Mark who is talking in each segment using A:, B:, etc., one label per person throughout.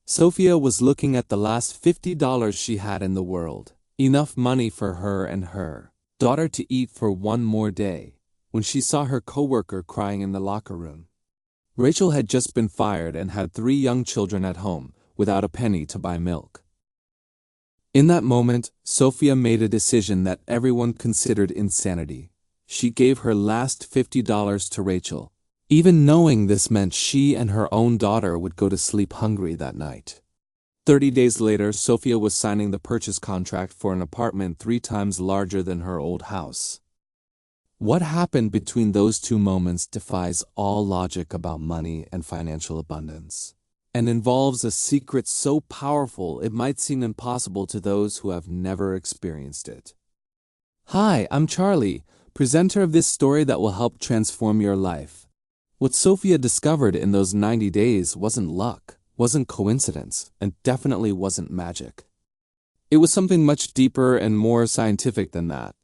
A: Sophia was looking at the last $50 she had in the world, enough money for her and her daughter to eat for one more day, when she saw her coworker crying in the locker room. Rachel had just been fired and had 3 young children at home, without a penny to buy milk. In that moment, Sophia made a decision that everyone considered insanity. She gave her last $50 to Rachel, even knowing this meant she and her own daughter would go to sleep hungry that night. 30 days later, Sophia was signing the purchase contract for an apartment 3 times larger than her old house. What happened between those 2 moments defies all logic about money and financial abundance, and involves a secret so powerful it might seem impossible to those who have never experienced it. Hi, I'm Charlie, presenter of this story that will help transform your life. What Sophia discovered in those 90 days wasn't luck, wasn't coincidence, and definitely wasn't magic. It was something much deeper and more scientific than that.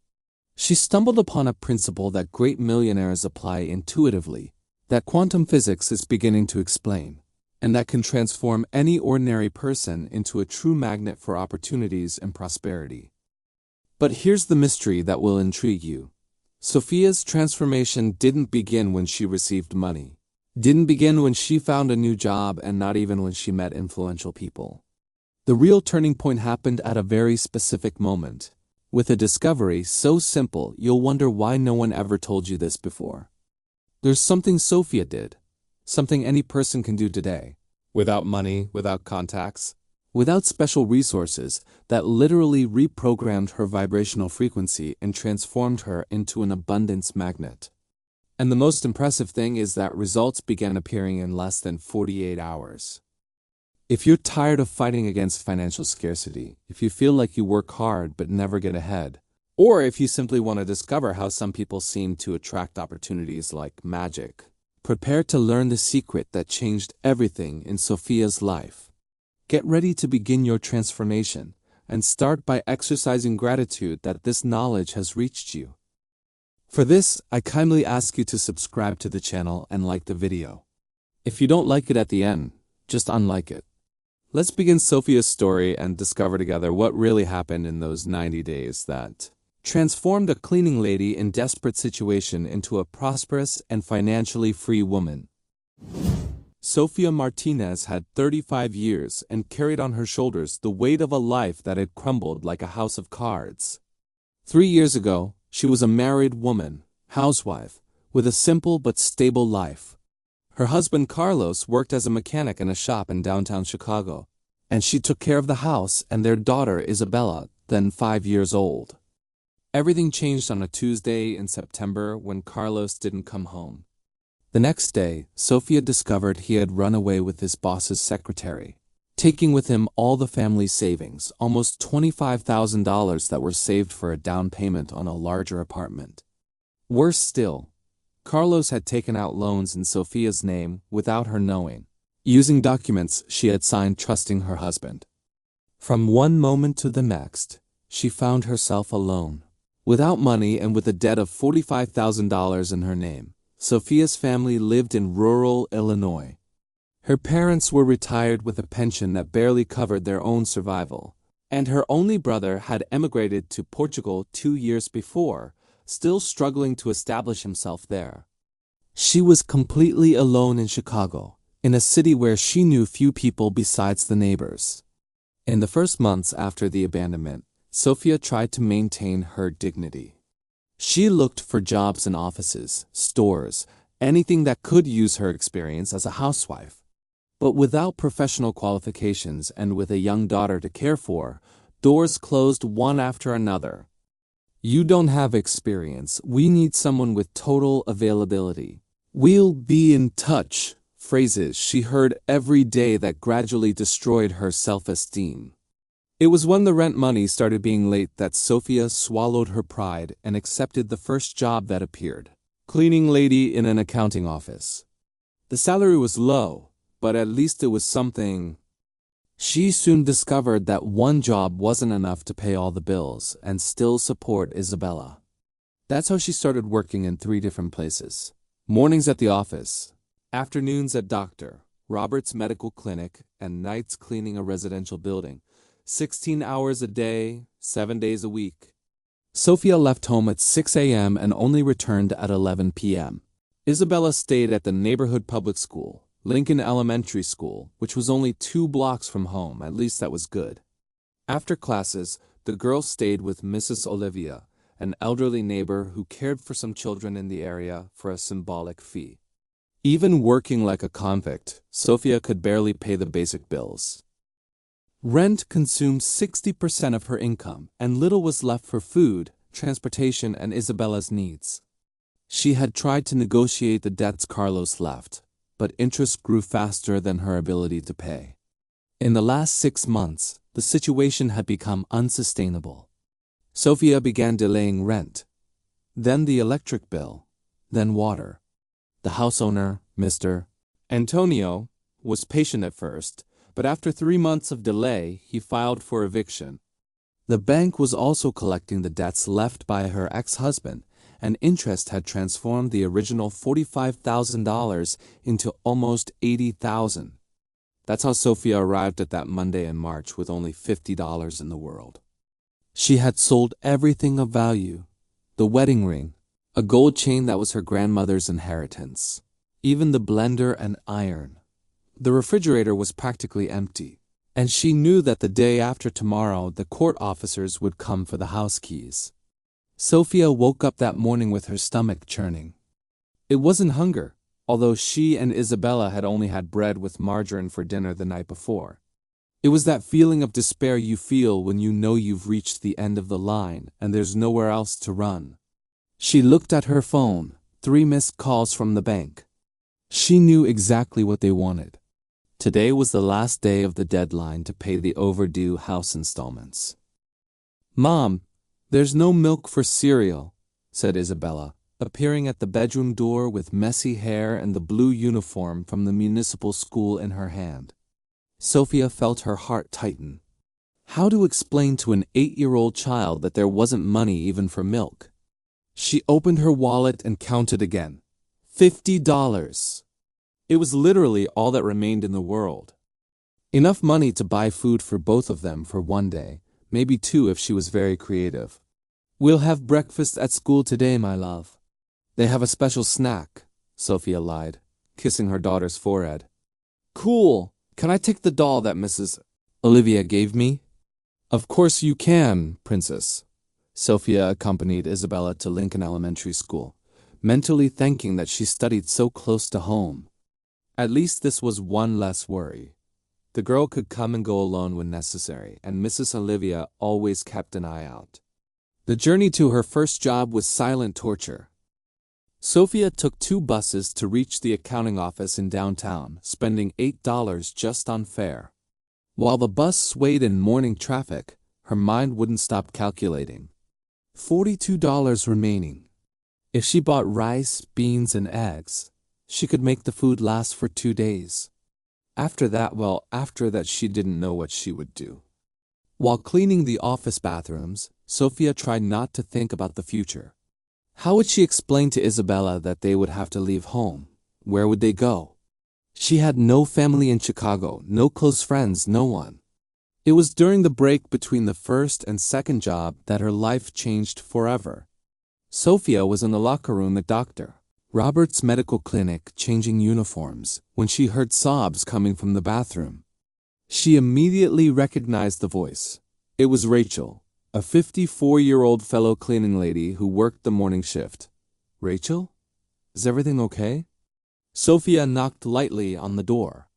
A: She stumbled upon a principle that great millionaires apply intuitively, that quantum physics is beginning to explain, and that can transform any ordinary person into a true magnet for opportunities and prosperity. But here's the mystery that will intrigue you. Sophia's transformation didn't begin when she received money, didn't begin when she found a new job, and not even when she met influential people. The real turning point happened at a very specific moment, with a discovery so simple you'll wonder why no one ever told you this before. There's something Sophia did, something any person can do today, without money, without contacts, without special resources, that literally reprogrammed her vibrational frequency and transformed her into an abundance magnet. And the most impressive thing is that results began appearing in less than 48 hours. If you're tired of fighting against financial scarcity, if you feel like you work hard but never get ahead, or if you simply want to discover how some people seem to attract opportunities like magic, prepare to learn the secret that changed everything in Sophia's life. Get ready to begin your transformation, and start by exercising gratitude that this knowledge has reached you. For this, I kindly ask you to subscribe to the channel and like the video. If you don't like it at the end, just unlike it. Let's begin Sophia's story and discover together what really happened in those 90 days that transformed a cleaning lady in desperate situation into a prosperous and financially free woman. Sophia Martinez had 35 years and carried on her shoulders the weight of a life that had crumbled like a house of cards. 3 years ago, she was a married woman, housewife, with a simple but stable life. Her husband Carlos worked as a mechanic in a shop in downtown Chicago, and she took care of the house and their daughter Isabella, then 5 years old. Everything changed on a Tuesday in September when Carlos didn't come home. The next day, Sophia discovered he had run away with his boss's secretary, taking with him all the family's savings, almost $25,000 that were saved for a down payment on a larger apartment. Worse still, Carlos had taken out loans in Sophia's name without her knowing, using documents she had signed trusting her husband. From one moment to the next, she found herself alone. Without money and with a debt of $45,000 in her name, Sophia's family lived in rural Illinois. Her parents were retired with a pension that barely covered their own survival, and her only brother had emigrated to Portugal 2 years before, still struggling to establish himself there. She was completely alone in Chicago, in a city where she knew few people besides the neighbors. In the first months after the abandonment, Sophia tried to maintain her dignity. She looked for jobs in offices, stores, anything that could use her experience as a housewife. But without professional qualifications and with a young daughter to care for, doors closed one after another. "You don't have experience. We need someone with total availability. We'll be in touch," phrases she heard every day that gradually destroyed her self-esteem. It was when the rent money started being late that Sophia swallowed her pride and accepted the first job that appeared, cleaning lady in an accounting office. The salary was low, but at least it was something. She soon discovered that one job wasn't enough to pay all the bills and still support Isabella. That's how she started working in 3 different places. Mornings at the office, afternoons at doctor, Robert's medical clinic, and nights cleaning a residential building. 16 hours a day, 7 days a week. Sophia left home at 6 a.m. and only returned at 11 p.m. Isabella stayed at the neighborhood public school, Lincoln Elementary School, which was only 2 blocks from home. At least that was good. After classes, the girl stayed with Mrs. Olivia, an elderly neighbor who cared for some children in the area for a symbolic fee. Even working like a convict, Sophia could barely pay the basic bills. Rent consumed 60% of her income, and little was left for food, transportation, and Isabella's needs. She had tried to negotiate the debts Carlos left, but interest grew faster than her ability to pay. In the last 6 months, the situation had become unsustainable. Sophia began delaying rent, then the electric bill, then water. The house owner, Mr. Antonio, was patient at first, but after 3 months of delay, he filed for eviction. The bank was also collecting the debts left by her ex-husband, and interest had transformed the original $45,000 into almost $80,000. That's how Sophia arrived at that Monday in March with only $50 in the world. She had sold everything of value: the wedding ring, a gold chain that was her grandmother's inheritance, even the blender and iron. The refrigerator was practically empty, and she knew that the day after tomorrow the court officers would come for the house keys. Sophia woke up that morning with her stomach churning. It wasn't hunger, although she and Isabella had only had bread with margarine for dinner the night before. It was that feeling of despair you feel when you know you've reached the end of the line and there's nowhere else to run. She looked at her phone, 3 missed calls from the bank. She knew exactly what they wanted. Today was the last day of the deadline to pay the overdue house installments. "Mom, there's no milk for cereal," said Isabella, appearing at the bedroom door with messy hair and the blue uniform from the municipal school in her hand. Sophia felt her heart tighten. How to explain to an 8-year-old child that there wasn't money even for milk? She opened her wallet and counted again. $50. It was literally all that remained in the world. Enough money to buy food for both of them for 1 day, maybe 2 if she was very creative. "We'll have breakfast at school today, my love." "They have a special snack," Sophia lied, kissing her daughter's forehead. "Cool. Can I take the doll that Mrs. Olivia gave me?" "Of course you can, princess." Sophia accompanied Isabella to Lincoln Elementary School, mentally thanking that she studied so close to home. At least this was one less worry. The girl could come and go alone when necessary, and Mrs. Olivia always kept an eye out. The journey to her first job was silent torture. Sophia took 2 buses to reach the accounting office in downtown, spending $8 just on fare. While the bus swayed in morning traffic, her mind wouldn't stop calculating. $42 remaining. If she bought rice, beans, and eggs, she could make the food last for 2 days. After that she didn't know what she would do. While cleaning the office bathrooms, Sophia tried not to think about the future. How would she explain to Isabella that they would have to leave home? Where would they go? She had no family in Chicago, no close friends, no one. It was during the break between the first and second job that her life changed forever. Sophia was in the locker room at Dr. Robert's medical clinic changing uniforms when she heard sobs coming from the bathroom. She immediately recognized the voice. It was Rachel, a 54-year-old fellow cleaning lady who worked the morning shift. "Rachel? Is everything okay?" Sophia knocked lightly on the door.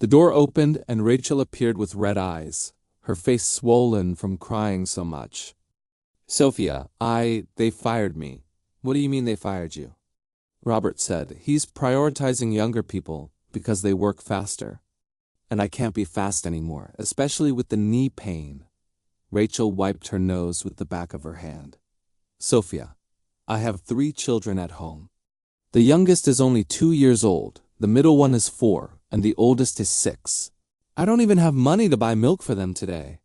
A: The door opened and Rachel appeared with red eyes, her face swollen from crying so much. "Sophia, they fired me." "What do you mean they fired you?" Robert said, "He's prioritizing younger people because they work faster. And I can't be fast anymore, especially with the knee pain." Rachel wiped her nose with the back of her hand. "Sophia, I have 3 children at home. The youngest is only 2 years old, the middle one is 4, and the oldest is 6. I don't even have money to buy milk for them today."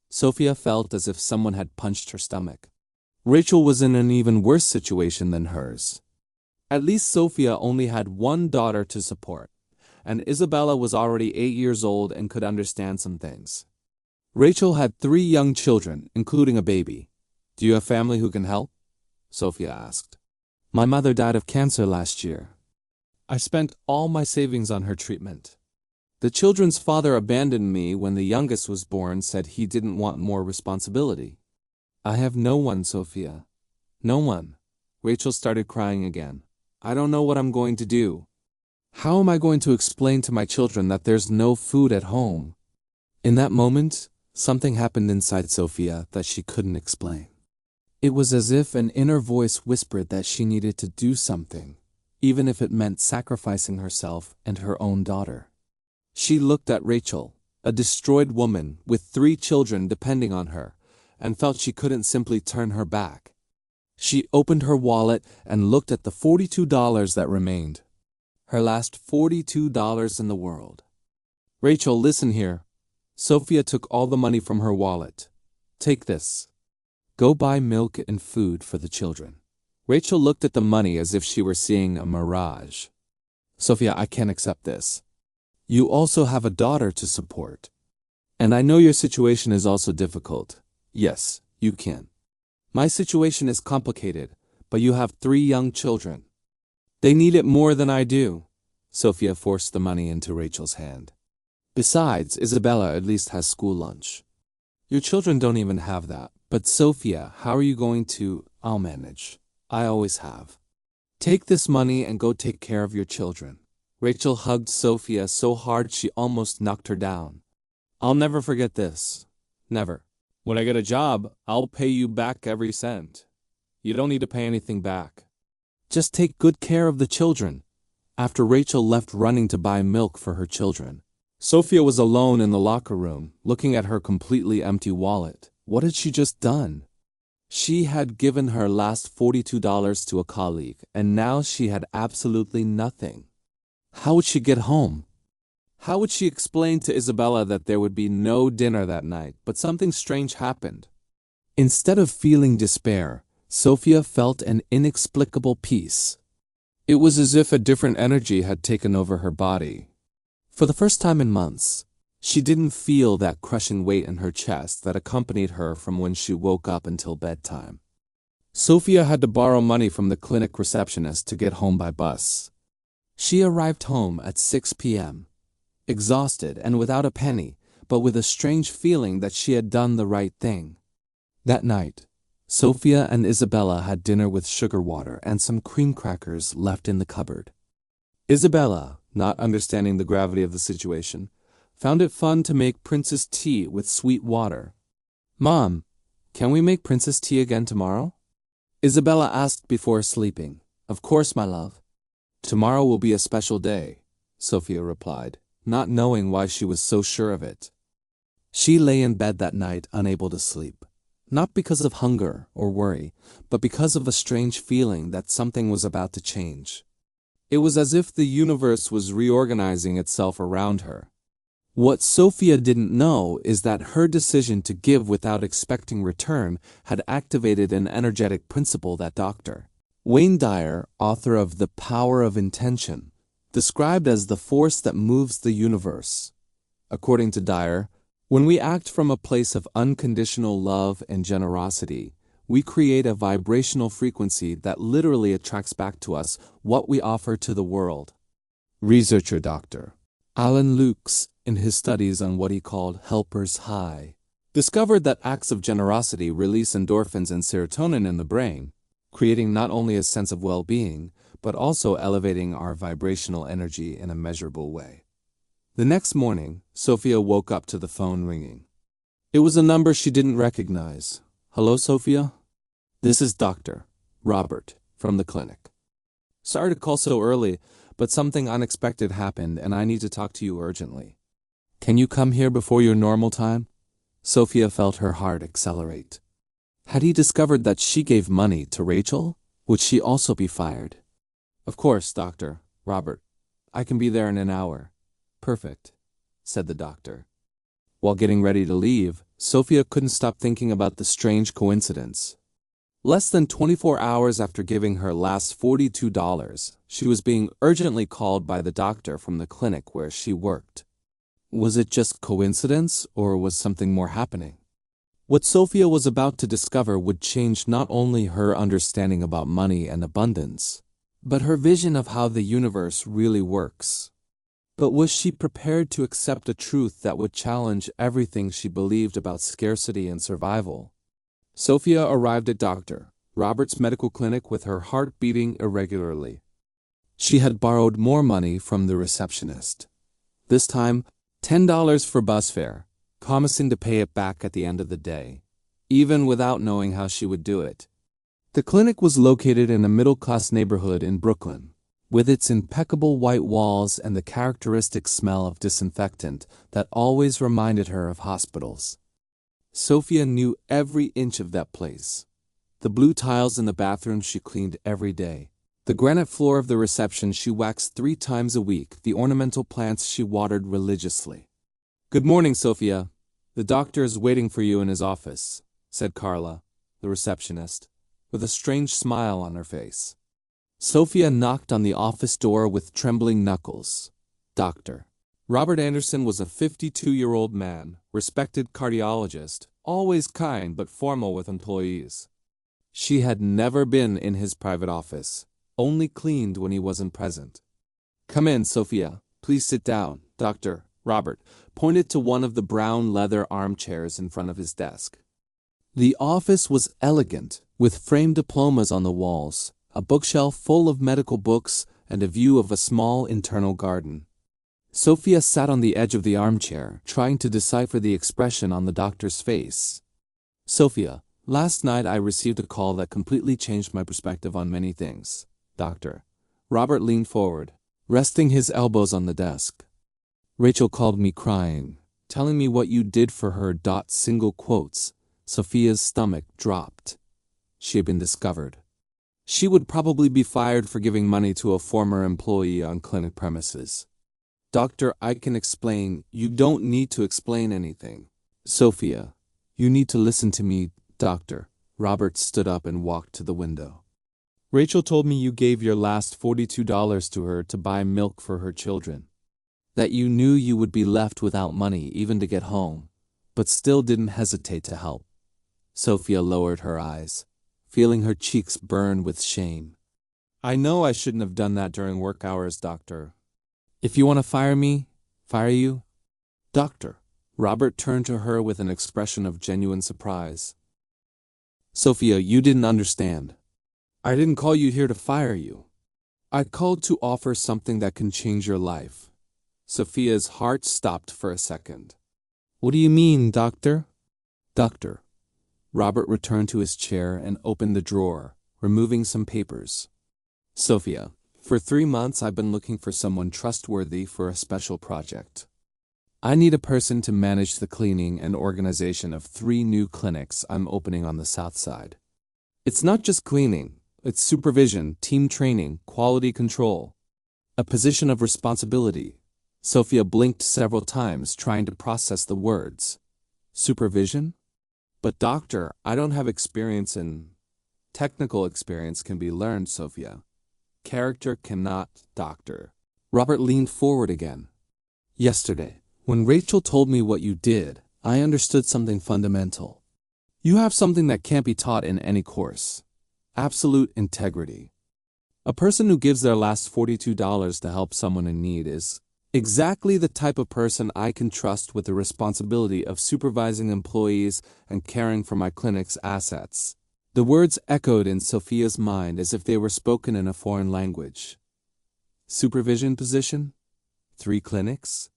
A: Sophia felt as if someone had punched her stomach. Rachel was in an even worse situation than hers. At least Sophia only had 1 daughter to support, and Isabella was already 8 years old and could understand some things. Rachel had 3 young children, including a baby. "Do you have family who can help?" Sophia asked. "My mother died of cancer last year. I spent all my savings on her treatment. The children's father abandoned me when the youngest was born, said he didn't want more responsibility. I have no one, Sophia. No one." Rachel started crying again. "I don't know what I'm going to do. How am I going to explain to my children that there's no food at home?" In that moment, something happened inside Sophia that she couldn't explain. It was as if an inner voice whispered that she needed to do something, even if it meant sacrificing herself and her own daughter. She looked at Rachel, a destroyed woman with 3 children depending on her, and felt she couldn't simply turn her back. She opened her wallet and looked at the $42 that remained. Her last $42 in the world. "Rachel, listen here." Sophia took all the money from her wallet. "Take this. Go buy milk and food for the children." Rachel looked at the money as if she were seeing a mirage. "Sophia, I can't accept this. You also have a daughter to support. And I know your situation is also difficult. Yes, you can. My situation is complicated, but you have 3 young children. They need it more than I do." Sophia forced the money into Rachel's hand. "Besides, Isabella at least has school lunch. Your children don't even have that. But Sophia, how are you going to—" "I'll manage. I always have. Take this money and go take care of your children." Rachel hugged Sophia so hard she almost knocked her down. "I'll never forget this. Never. When I get a job, I'll pay you back every cent. You don't need to pay anything back. Just take good care of the children." After Rachel left running to buy milk for her children, Sophia was alone in the locker room, looking at her completely empty wallet. What had she just done? She had given her last $42 to a colleague, and now she had absolutely nothing. How would she get home? How would she explain to Isabella that there would be no dinner that night? But something strange happened. Instead of feeling despair, Sophia felt an inexplicable peace. It was as if a different energy had taken over her body. For the first time in months, she didn't feel that crushing weight in her chest that accompanied her from when she woke up until bedtime. Sophia had to borrow money from the clinic receptionist to get home by bus. She arrived home at 6 p.m., exhausted and without a penny, but with a strange feeling that she had done the right thing. That night, Sophia and Isabella had dinner with sugar water and some cream crackers left in the cupboard. Isabella, not understanding the gravity of the situation, found it fun to make princess tea with sweet water. "Mom, can we make princess tea again tomorrow?" Isabella asked before sleeping. "Of course, my love. Tomorrow will be a special day," Sophia replied, not knowing why she was so sure of it. She lay in bed that night unable to sleep, not because of hunger or worry, but because of a strange feeling that something was about to change. It was as if the universe was reorganizing itself around her. What Sophia didn't know is that her decision to give without expecting return had activated an energetic principle that Dr. Wayne Dyer, author of The Power of Intention, described as the force that moves the universe. According to Dyer, when we act from a place of unconditional love and generosity, we create a vibrational frequency that literally attracts back to us what we offer to the world. Researcher Dr. Alan Lukes, in his studies on what he called helper's high, discovered that acts of generosity release endorphins and serotonin in the brain, creating not only a sense of well-being, but also elevating our vibrational energy in a measurable way. The next morning, Sophia woke up to the phone ringing. It was a number she didn't recognize. "Hello, Sophia? This is Dr. Robert from the clinic. Sorry to call so early, but something unexpected happened and I need to talk to you urgently. Can you come here before your normal time?" Sophia felt her heart accelerate. Had he discovered that she gave money to Rachel? Would she also be fired? "Of course, Dr. Robert. I can be there in an hour." "Perfect," said the doctor. While getting ready to leave, Sophia couldn't stop thinking about the strange coincidence. Less than 24 hours after giving her last $42, she was being urgently called by the doctor from the clinic where she worked. Was it just coincidence, or was something more happening? What Sophia was about to discover would change not only her understanding about money and abundance, but her vision of how the universe really works. But was she prepared to accept a truth that would challenge everything she believed about scarcity and survival? Sophia arrived at Dr. Robert's medical clinic with her heart beating irregularly. She had borrowed more money from the receptionist. This time, $10 for bus fare, promising to pay it back at the end of the day, even without knowing how she would do it. The clinic was located in a middle-class neighborhood in Brooklyn, with its impeccable white walls and the characteristic smell of disinfectant that always reminded her of hospitals. Sophia knew every inch of that place. The blue tiles in the bathroom she cleaned every day. The granite floor of the reception she waxed 3 times a week. The ornamental plants she watered religiously. "Good morning, Sophia. The doctor is waiting for you in his office," said Carla, the receptionist, with a strange smile on her face. Sophia knocked on the office door with trembling knuckles. Dr. Robert Anderson was a 52-year-old man, respected cardiologist, always kind but formal with employees. She had never been in his private office, only cleaned when he wasn't present. "Come in, Sophia. Please sit down." Dr. Robert pointed to one of the brown leather armchairs in front of his desk. The office was elegant, with framed diplomas on the walls, a bookshelf full of medical books, and a view of a small internal garden. Sophia sat on the edge of the armchair, trying to decipher the expression on the doctor's face. "Sophia, last night I received a call that completely changed my perspective on many things." Dr. Robert leaned forward, resting his elbows on the desk. "Rachel called me crying, telling me what you did for her. Single quotes. Sophia's stomach dropped. She had been discovered. She would probably be fired for giving money to a former employee on clinic premises." "Doctor, I can explain." "You don't need to explain anything. Sophia, you need to listen to me." Dr. Robert stood up and walked to the window. "Rachel told me you gave your last $42 to her to buy milk for her children. That you knew you would be left without money even to get home, but still didn't hesitate to help." Sophia lowered her eyes, feeling her cheeks burn with shame. "I know I shouldn't have done that during work hours, doctor. If you want to fire me, fire you." Dr. Robert turned to her with an expression of genuine surprise. "Sophia, you didn't understand. I didn't call you here to fire you. I called to offer something that can change your life." Sophia's heart stopped for a second. "What do you mean, doctor?" Dr. Robert returned to his chair and opened the drawer, removing some papers. "Sophia, for 3 months I've been looking for someone trustworthy for a special project. I need a person to manage the cleaning and organization of 3 new clinics I'm opening on the South Side. It's not just cleaning, it's supervision, team training, quality control. A position of responsibility." Sophia blinked several times, trying to process the words. "Supervision? But doctor, I don't have experience in—" "Technical experience can be learned, Sophia. Character cannot, doctor." Robert leaned forward again. "Yesterday, when Rachel told me what you did, I understood something fundamental. You have something that can't be taught in any course. Absolute integrity. A person who gives their last $42 to help someone in need is exactly the type of person I can trust with the responsibility of supervising employees and caring for my clinic's assets." The words echoed in Sophia's mind as if they were spoken in a foreign language. Supervision position? 3 clinics?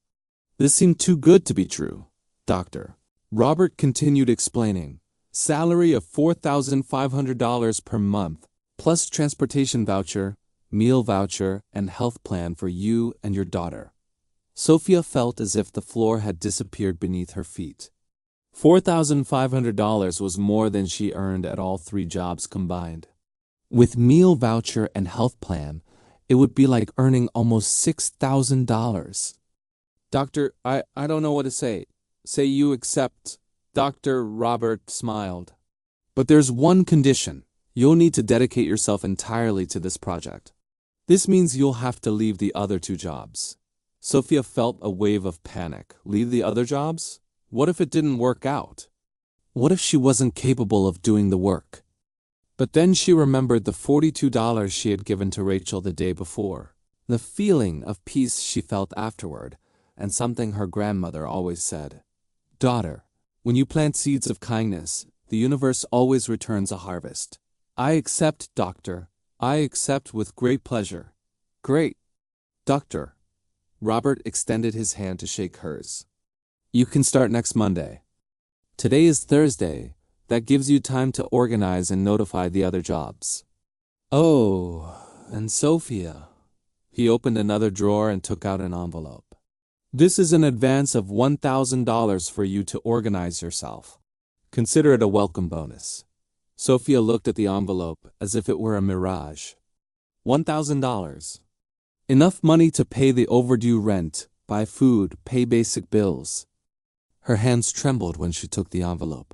A: This seemed too good to be true. Dr. Robert continued explaining. Salary of $4,500 per month, plus transportation voucher, meal voucher, and health plan for you and your daughter. Sophia felt as if the floor had disappeared beneath her feet. $4,500 was more than she earned at all 3 jobs combined. With meal voucher and health plan, it would be like earning almost $6,000. "Doctor, I don't know what to say. Say you accept." Dr. Robert smiled. "But there's one condition. You'll need to dedicate yourself entirely to this project. This means you'll have to leave the other two jobs. Sophia felt a wave of panic. Leave the other jobs? What if it didn't work out? What if she wasn't capable of doing the work? But then she remembered the $42 she had given to Rachel the day before, the feeling of peace she felt afterward, and something her grandmother always said. Daughter, when you plant seeds of kindness, the universe always returns a harvest. I accept, doctor. I accept with great pleasure. Great. Doctor. Robert extended his hand to shake hers. You can start next Monday. Today is Thursday. That gives you time to organize and notify the other jobs. Oh, and Sophia. He opened another drawer and took out an envelope. This is an advance of $1,000 for you to organize yourself. Consider it a welcome bonus. Sophia looked at the envelope as if it were a mirage. $1,000. Enough money to pay the overdue rent, buy food, pay basic bills. Her hands trembled when she took the envelope.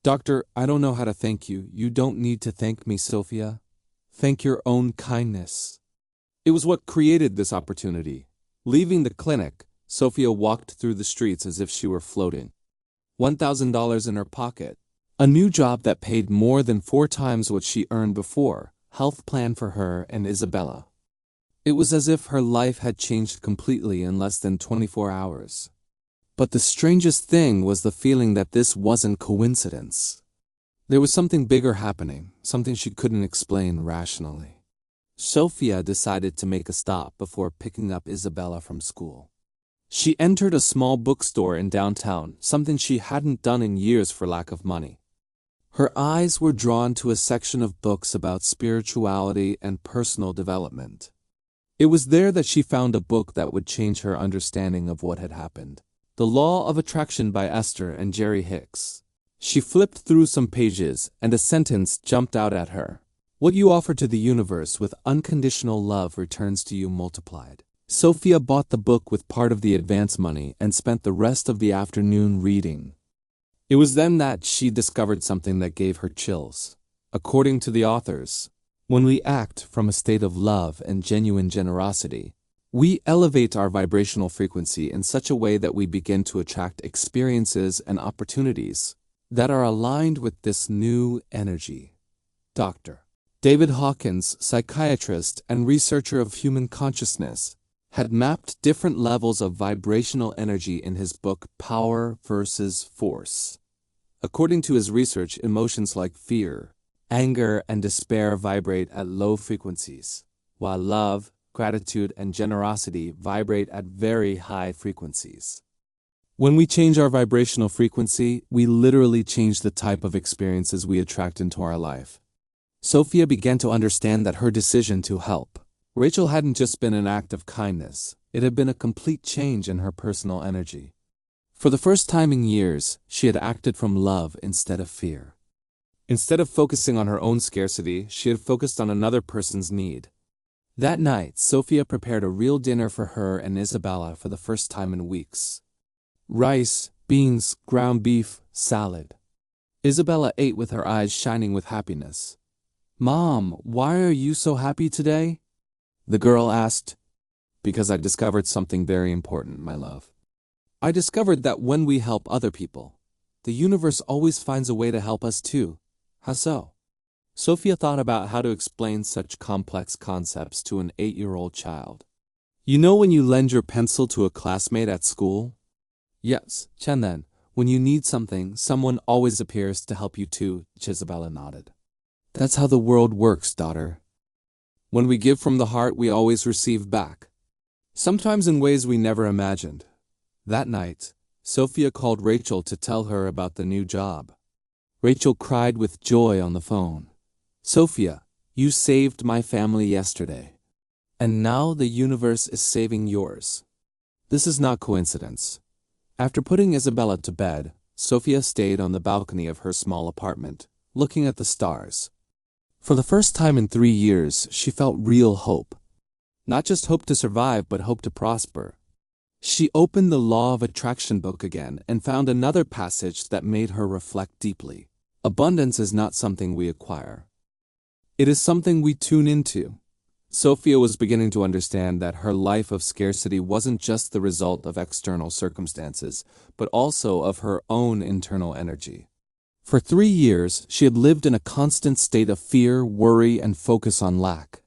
A: Doctor, I don't know how to thank you. You don't need to thank me, Sophia. Thank your own kindness. It was what created this opportunity. Leaving the clinic, Sophia walked through the streets as if she were floating. $1,000 in her pocket. A new job that paid more than 4 times what she earned before. Health plan for her and Isabella. It was as if her life had changed completely in less than 24 hours. But the strangest thing was the feeling that this wasn't coincidence. There was something bigger happening, something she couldn't explain rationally. Sophia decided to make a stop before picking up Isabella from school. She entered a small bookstore in downtown, something she hadn't done in years for lack of money. Her eyes were drawn to a section of books about spirituality and personal development. It was there that she found a book that would change her understanding of what had happened. The Law of Attraction by Esther and Jerry Hicks. She flipped through some pages, and a sentence jumped out at her. What you offer to the universe with unconditional love returns to you multiplied. Sophia bought the book with part of the advance money and spent the rest of the afternoon reading. It was then that she discovered something that gave her chills. According to the authors, when we act from a state of love and genuine generosity, we elevate our vibrational frequency in such a way that we begin to attract experiences and opportunities that are aligned with this new energy. Dr. David Hawkins, psychiatrist and researcher of human consciousness, had mapped different levels of vibrational energy in his book Power versus Force. According to his research, emotions like fear, anger, and despair vibrate at low frequencies, while love, gratitude, and generosity vibrate at very high frequencies. When we change our vibrational frequency, we literally change the type of experiences we attract into our life. Sophia began to understand that her decision to help Rachel hadn't just been an act of kindness, it had been a complete change in her personal energy. For the first time in years, she had acted from love instead of fear. Instead of focusing on her own scarcity, she had focused on another person's need. That night, Sophia prepared a real dinner for her and Isabella for the first time in weeks. Rice, beans, ground beef, salad. Isabella ate with her eyes shining with happiness. Mom, why are you so happy today? The girl asked. Because I discovered something very important, my love. I discovered that when we help other people, the universe always finds a way to help us too. How so? Sophia thought about how to explain such complex concepts to an 8-year-old child. You know when you lend your pencil to a classmate at school? Yes, Chen. When you need something, someone always appears to help you too, Isabella nodded. That's how the world works, daughter. When we give from the heart, we always receive back. Sometimes in ways we never imagined. That night, Sophia called Rachel to tell her about the new job. Rachel cried with joy on the phone. Sophia, you saved my family yesterday. And now the universe is saving yours. This is not coincidence. After putting Isabella to bed, Sophia stayed on the balcony of her small apartment, looking at the stars. For the first time in 3 years, she felt real hope. Not just hope to survive, but hope to prosper. She opened the Law of Attraction book again and found another passage that made her reflect deeply. Abundance is not something we acquire. It is something we tune into. Sophia was beginning to understand that her life of scarcity wasn't just the result of external circumstances, but also of her own internal energy. For 3 years, she had lived in a constant state of fear, worry, and focus on lack.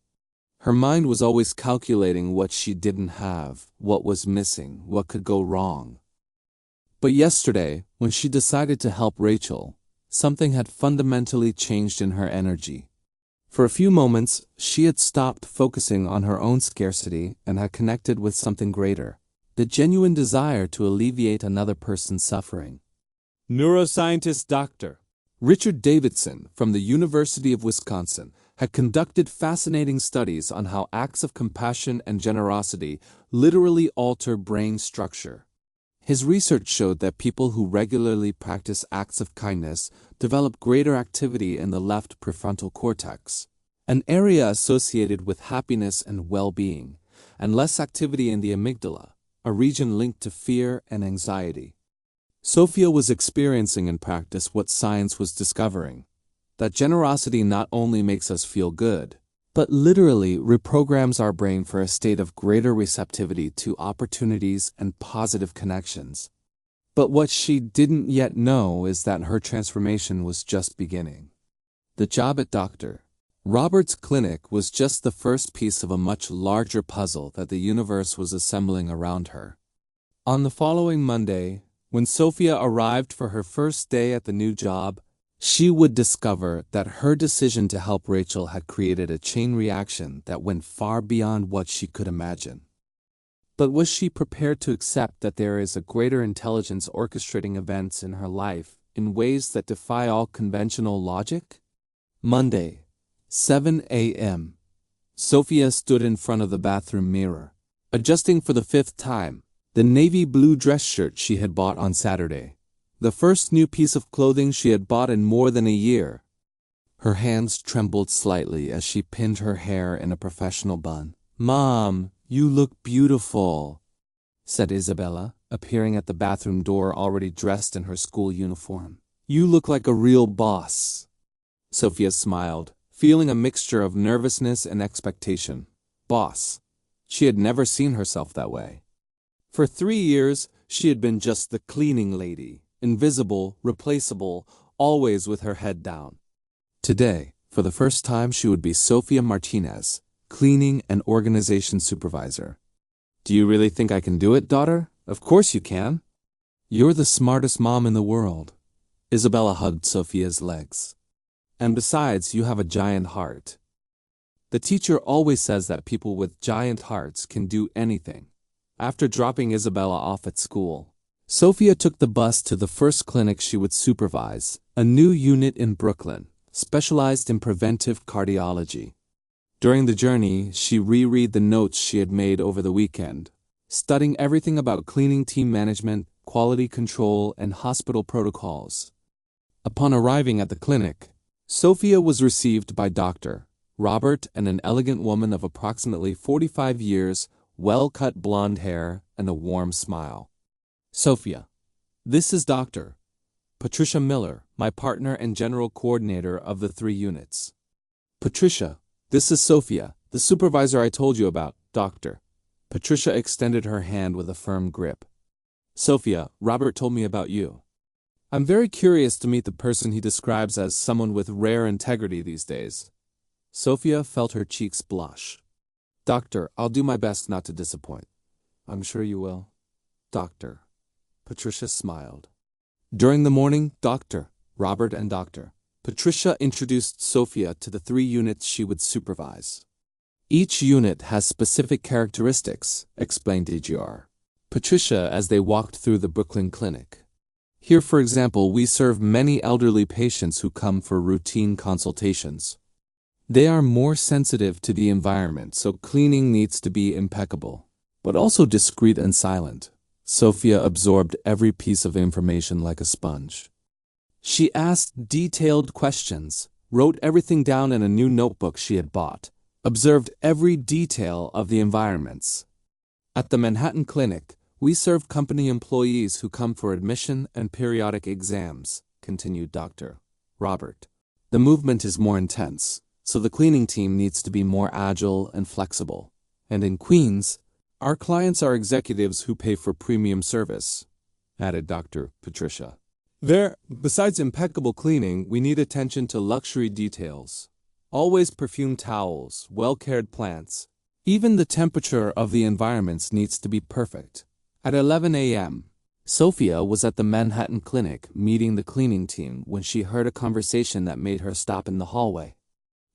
A: Her mind was always calculating what she didn't have, what was missing, what could go wrong. But yesterday, when she decided to help Rachel, something had fundamentally changed in her energy. For a few moments, she had stopped focusing on her own scarcity and had connected with something greater, the genuine desire to alleviate another person's suffering. Neuroscientist Dr. Richard Davidson from the University of Wisconsin had conducted fascinating studies on how acts of compassion and generosity literally alter brain structure. His research showed that people who regularly practice acts of kindness develop greater activity in the left prefrontal cortex, an area associated with happiness and well-being, and less activity in the amygdala, a region linked to fear and anxiety. Sophia was experiencing in practice what science was discovering, that generosity not only makes us feel good, but literally reprograms our brain for a state of greater receptivity to opportunities and positive connections. But what she didn't yet know is that her transformation was just beginning. The job at Dr. Robert's clinic was just the first piece of a much larger puzzle that the universe was assembling around her. On the following Monday, when Sophia arrived for her first day at the new job, she would discover that her decision to help Rachel had created a chain reaction that went far beyond what she could imagine. But was she prepared to accept that there is a greater intelligence orchestrating events in her life in ways that defy all conventional logic? Monday, 7 a.m. Sophia stood in front of the bathroom mirror, adjusting for the 5th time the navy blue dress shirt she had bought on Saturday, the first new piece of clothing she had bought in more than a year. Her hands trembled slightly as she pinned her hair in a professional bun. "Mom, you look beautiful," said Isabella, appearing at the bathroom door already dressed in her school uniform. "You look like a real boss." Sophia smiled, feeling a mixture of nervousness and expectation. Boss. She had never seen herself that way. For 3 years, she had been just the cleaning lady, invisible, replaceable, always with her head down. Today, for the first time, she would be Sophia Martinez, cleaning and organization supervisor. "Do you really think I can do it, daughter? Of course you can. You're the smartest mom in the world." Isabella hugged Sophia's legs. "And besides, you have a giant heart." The teacher always says that people with giant hearts can do anything. After dropping Isabella off at school, Sophia took the bus to the first clinic she would supervise, a new unit in Brooklyn, specialized in preventive cardiology. During the journey, she reread the notes she had made over the weekend, studying everything about cleaning team management, quality control, and hospital protocols. Upon arriving at the clinic, Sophia was received by Dr. Robert and an elegant woman of approximately 45 years, well-cut blonde hair, and a warm smile. "Sophia, this is Dr. Patricia Miller, my partner and general coordinator of the 3 units. Patricia, this is Sophia, the supervisor I told you about, Doctor." Patricia extended her hand with a firm grip. "Sophia, Robert told me about you. I'm very curious to meet the person he describes as someone with rare integrity these days." Sophia felt her cheeks blush. "Doctor, I'll do my best not to disappoint." "I'm sure you will, Doctor." Patricia smiled. During the morning, Dr. Robert and Dr. Patricia introduced Sophia to the 3 units she would supervise. "Each unit has specific characteristics," explained DGR Patricia as they walked through the Brooklyn clinic. "Here, for example, we serve many elderly patients who come for routine consultations. They are more sensitive to the environment, so cleaning needs to be impeccable, but also discreet and silent." Sophia absorbed every piece of information like a sponge. She asked detailed questions, wrote everything down in a new notebook she had bought, observed every detail of the environments. "At the Manhattan Clinic, we serve company employees who come for admission and periodic exams," continued Dr. Robert. "The movement is more intense. So the cleaning team needs to be more agile and flexible. And in Queens, our clients are executives who pay for premium service, added Dr. Patricia. Besides impeccable cleaning, we need attention to luxury details. Always perfumed towels, well-cared plants. Even the temperature of the environments needs to be perfect. At 11 a.m., Sophia was at the Manhattan Clinic meeting the cleaning team when she heard a conversation that made her stop in the hallway.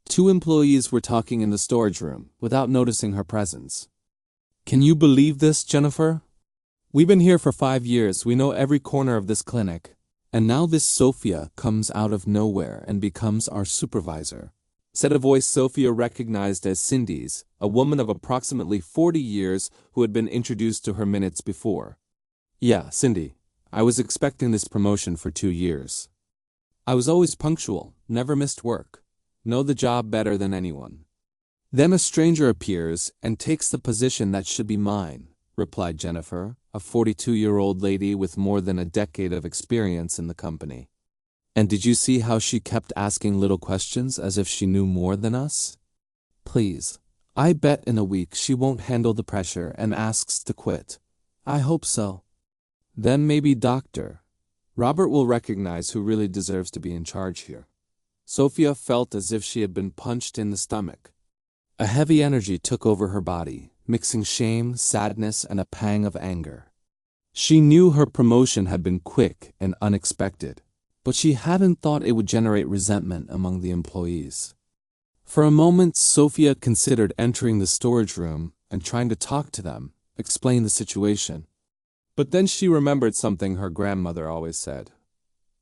A: Two employees were talking in the storage room without noticing her presence. Can you believe this, Jennifer? We've been here for 5 years, we know every corner of this clinic. And now this Sophia comes out of nowhere and becomes our supervisor, said a voice Sophia recognized as Cindy's, a woman of approximately 40 years who had been introduced to her minutes before. Yeah, Cindy, I was expecting this promotion for 2 years. I was always punctual, never missed work, know the job better than anyone. Then a stranger appears and takes the position that should be mine, replied Jennifer, a 42-year-old lady with more than a decade of experience in the company. And did you see how she kept asking little questions as if she knew more than us? Please, I bet in a week she won't handle the pressure and asks to quit. I hope so. Then maybe Dr. Robert will recognize who really deserves to be in charge here. Sophia felt as if she had been punched in the stomach. A heavy energy took over her body, mixing shame, sadness, and a pang of anger. She knew her promotion had been quick and unexpected, but she hadn't thought it would generate resentment among the employees. For a moment, Sophia considered entering the storage room and trying to talk to them, explain the situation. But then she remembered something her grandmother always said.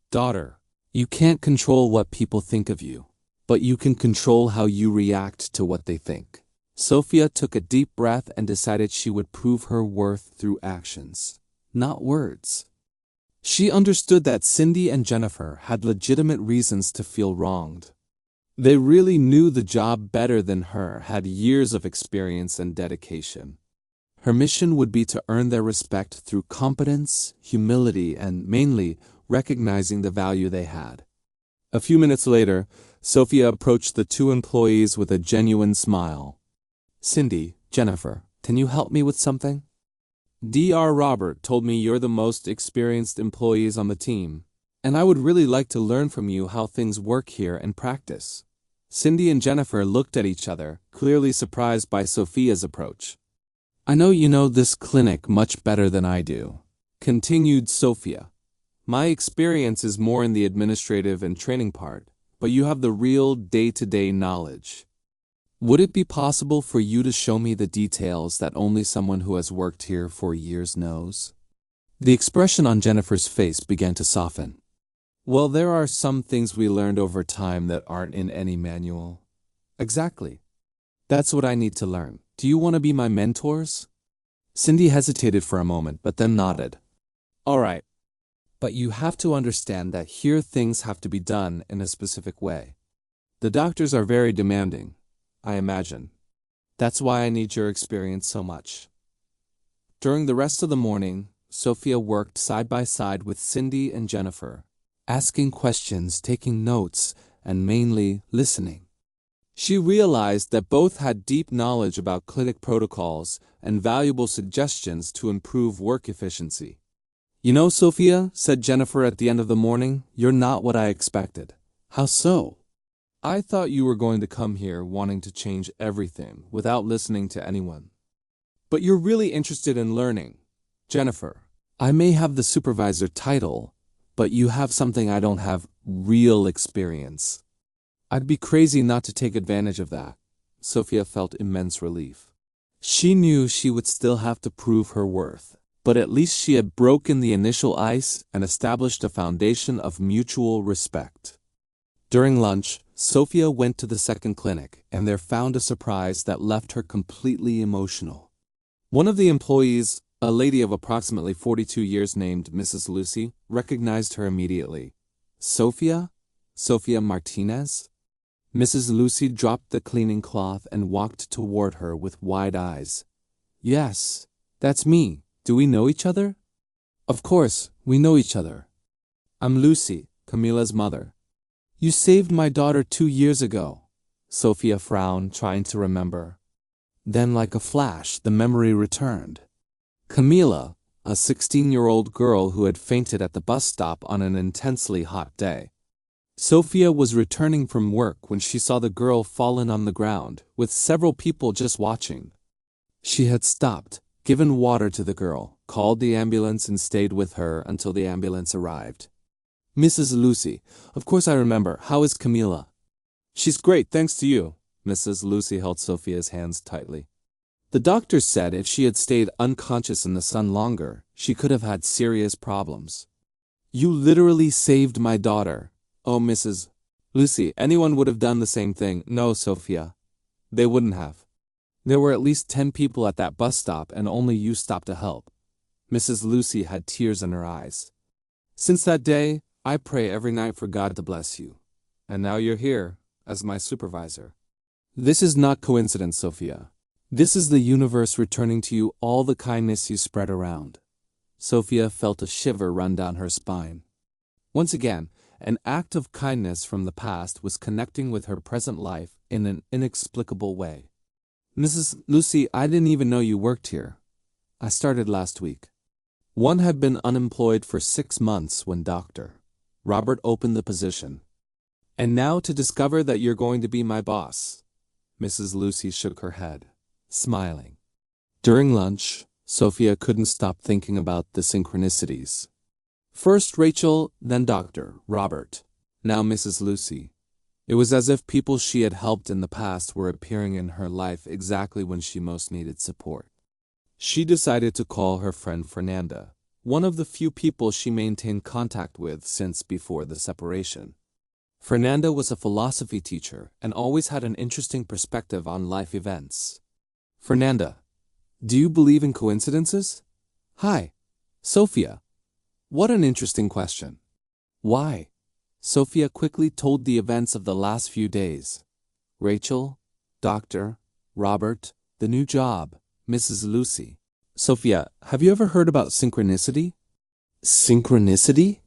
A: Daughter, you can't control what people think of you, but you can control how you react to what they think. Sophia took a deep breath and decided she would prove her worth through actions, not words. She understood that Cindy and Jennifer had legitimate reasons to feel wronged. They really knew the job better than her, had years of experience and dedication. Her mission would be to earn their respect through competence, humility, and mainly recognizing the value they had. A few minutes later, Sophia approached the two employees with a genuine smile. Cindy, Jennifer, can you help me with something? Dr. Robert told me you're the most experienced employees on the team, and I would really like to learn from you how things work here in practice. Cindy and Jennifer looked at each other, clearly surprised by Sophia's approach. I know you know this clinic much better than I do, continued Sophia. My experience is more in the administrative and training part, but you have the real day-to-day knowledge. Would it be possible for you to show me the details that only someone who has worked here for years knows? The expression on Jennifer's face began to soften. Well, there are some things we learned over time that aren't in any manual. Exactly. That's what I need to learn. Do you want to be my mentors? Cindy hesitated for a moment, but then nodded. All right. But you have to understand that here things have to be done in a specific way. The doctors are very demanding, I imagine. That's why I need your experience so much. During the rest of the morning, Sophia worked side by side with Cindy and Jennifer, asking questions, taking notes, and mainly listening. She realized that both had deep knowledge about clinic protocols and valuable suggestions to improve work efficiency. You know, Sophia, said Jennifer at the end of the morning, you're not what I expected. How so? I thought you were going to come here wanting to change everything without listening to anyone. But you're really interested in learning. Jennifer, I may have the supervisor title, but you have something I don't have, real experience. I'd be crazy not to take advantage of that. Sophia felt immense relief. She knew she would still have to prove her worth, but at least she had broken the initial ice and established a foundation of mutual respect. During lunch, Sophia went to the second clinic and there found a surprise that left her completely emotional. One of the employees, a lady of approximately 42 years named Mrs. Lucy, recognized her immediately. Sophia? Sophia Martinez? Mrs. Lucy dropped the cleaning cloth and walked toward her with wide eyes. Yes, that's me. Do we know each other? Of course, we know each other. I'm Lucy, Camila's mother. You saved my daughter 2 years ago. Sophia frowned, trying to remember. Then, like a flash, the memory returned. Camila, a 16-year-old girl who had fainted at the bus stop on an intensely hot day. Sophia was returning from work when she saw the girl fallen on the ground, with several people just watching. She had stopped, given water to the girl, called the ambulance and stayed with her until the ambulance arrived. Mrs. Lucy, of course I remember. How is Camila? She's great, thanks to you. Mrs. Lucy held Sophia's hands tightly. The doctor said if she had stayed unconscious in the sun longer, she could have had serious problems. You literally saved my daughter. Oh, Mrs. Lucy, anyone would have done the same thing. No, Sophia. They wouldn't have. There were at least 10 people at that bus stop and only you stopped to help. Mrs. Lucy had tears in her eyes. Since that day, I pray every night for God to bless you. And now you're here, as my supervisor. This is not coincidence, Sophia. This is the universe returning to you all the kindness you spread around. Sophia felt a shiver run down her spine. Once again, an act of kindness from the past was connecting with her present life in an inexplicable way. Mrs. Lucy, I didn't even know you worked here. I started last week. One had been unemployed for 6 months when Dr. Robert opened the position. And now to discover that you're going to be my boss. Mrs. Lucy shook her head, smiling. During lunch, Sophia couldn't stop thinking about the synchronicities. First Rachel, then Dr. Robert, now Mrs. Lucy. It was as if people she had helped in the past were appearing in her life exactly when she most needed support. She decided to call her friend Fernanda, one of the few people she maintained contact with since before the separation. Fernanda was a philosophy teacher and always had an interesting perspective on life events. Fernanda, do you believe in coincidences? Hi, Sophia. What an interesting question. Why? Sophia quickly told the events of the last few days. Rachel, Dr. Robert, the new job, Mrs. Lucy. Sophia, have you ever heard about synchronicity? Synchronicity?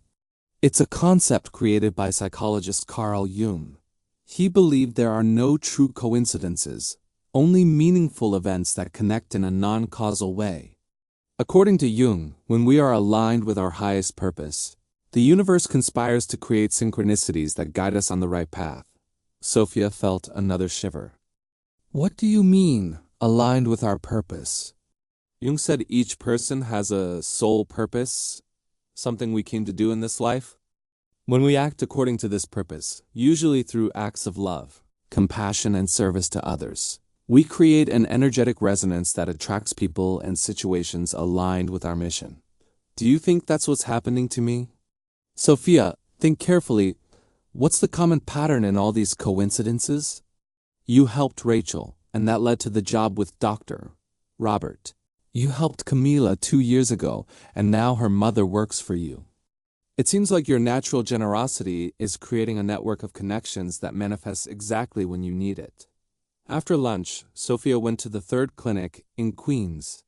A: It's a concept created by psychologist Carl Jung. He believed there are no true coincidences, only meaningful events that connect in a non-causal way. According to Jung, when we are aligned with our highest purpose, the universe conspires to create synchronicities that guide us on the right path. Sophia felt another shiver. What do you mean, aligned with our purpose? Jung said each person has a soul purpose, something we came to do in this life. When we act according to this purpose, usually through acts of love, compassion, and service to others, we create an energetic resonance that attracts people and situations aligned with our mission. Do you think that's what's happening to me? Sophia, think carefully. What's the common pattern in all these coincidences? You helped Rachel, and that led to the job with Dr. Robert. You helped Camila 2 years ago, and now her mother works for you. It seems like your natural generosity is creating a network of connections that manifests exactly when you need it. After lunch, Sophia went to the third clinic in Queens.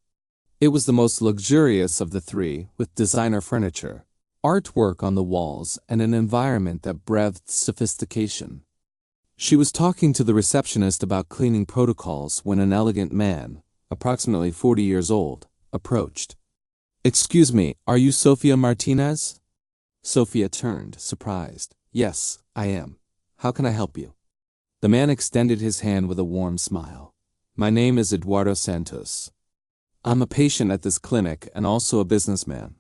A: It was the most luxurious of the three, with designer furniture, artwork on the walls, and an environment that breathed sophistication. She was talking to the receptionist about cleaning protocols when an elegant man, approximately 40 years old, approached. Excuse me, are you Sophia Martinez? Sophia turned, surprised. Yes, I am. How can I help you? The man extended his hand with a warm smile. My name is Eduardo Santos. I'm a patient at this clinic and also a businessman.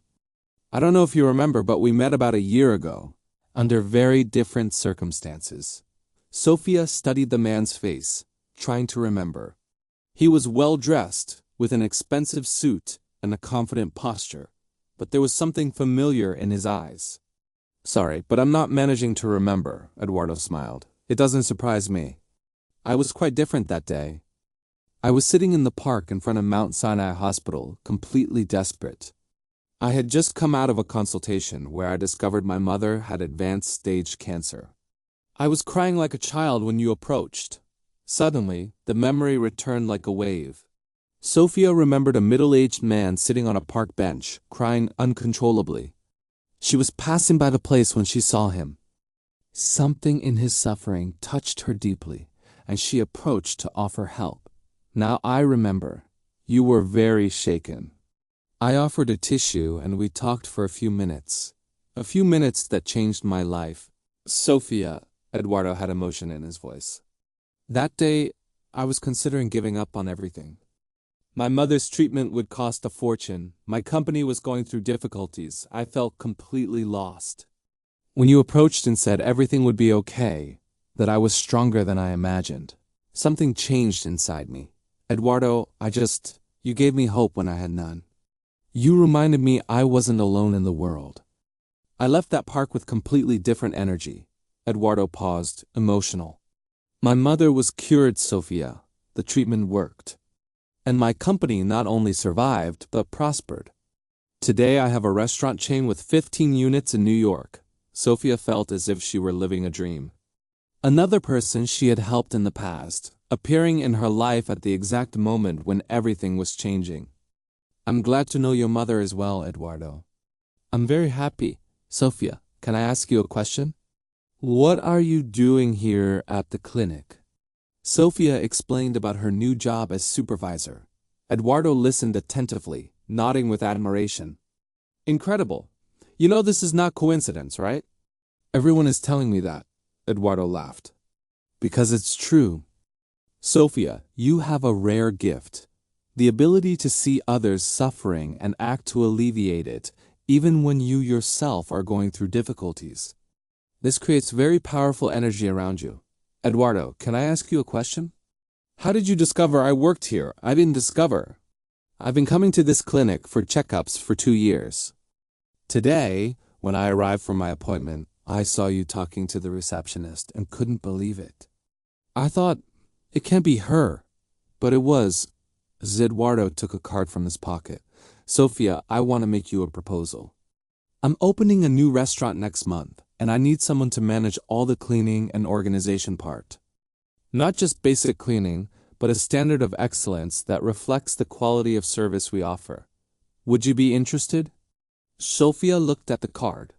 A: I don't know if you remember, but we met about a year ago, under very different circumstances. Sophia studied the man's face, trying to remember. He was well-dressed, with an expensive suit and a confident posture, but there was something familiar in his eyes. Sorry, but I'm not managing to remember, Eduardo smiled. It doesn't surprise me. I was quite different that day. I was sitting in the park in front of Mount Sinai Hospital, completely desperate. I had just come out of a consultation where I discovered my mother had advanced stage cancer. I was crying like a child when you approached. Suddenly, the memory returned like a wave. Sophia remembered a middle-aged man sitting on a park bench, crying uncontrollably. She was passing by the place when she saw him. Something in his suffering touched her deeply, and she approached to offer help. Now I remember. You were very shaken. I offered a tissue and we talked for a few minutes. A few minutes that changed my life. Sophia, Eduardo had emotion in his voice. That day, I was considering giving up on everything. My mother's treatment would cost a fortune. My company was going through difficulties. I felt completely lost. When you approached and said everything would be okay, that I was stronger than I imagined, something changed inside me. Eduardo, you gave me hope when I had none. You reminded me I wasn't alone in the world. I left that park with completely different energy. Eduardo paused, emotional. My mother was cured, Sophia. The treatment worked. And my company not only survived, but prospered. Today I have a restaurant chain with 15 units in New York. Sophia felt as if she were living a dream. Another person she had helped in the past, appearing in her life at the exact moment when everything was changing. I'm glad to know your mother as well, Eduardo. I'm very happy. Sophia, can I ask you a question? What are you doing here at the clinic? Sophia explained about her new job as supervisor. Eduardo listened attentively, nodding with admiration. Incredible. You know this is not coincidence, right? Everyone is telling me that, Eduardo laughed. Because it's true. Sophia, you have a rare gift. The ability to see others suffering and act to alleviate it, even when you yourself are going through difficulties. This creates very powerful energy around you. Eduardo, can I ask you a question? How did you discover I worked here? I didn't discover. I've been coming to this clinic for checkups for 2 years. Today, when I arrived for my appointment, I saw you talking to the receptionist and couldn't believe it. I thought, it can't be her. But it was. Eduardo took a card from his pocket. Sophia, I want to make you a proposal. I'm opening a new restaurant next month, and I need someone to manage all the cleaning and organization part. Not just basic cleaning, but a standard of excellence that reflects the quality of service we offer. Would you be interested? Sophia looked at the card.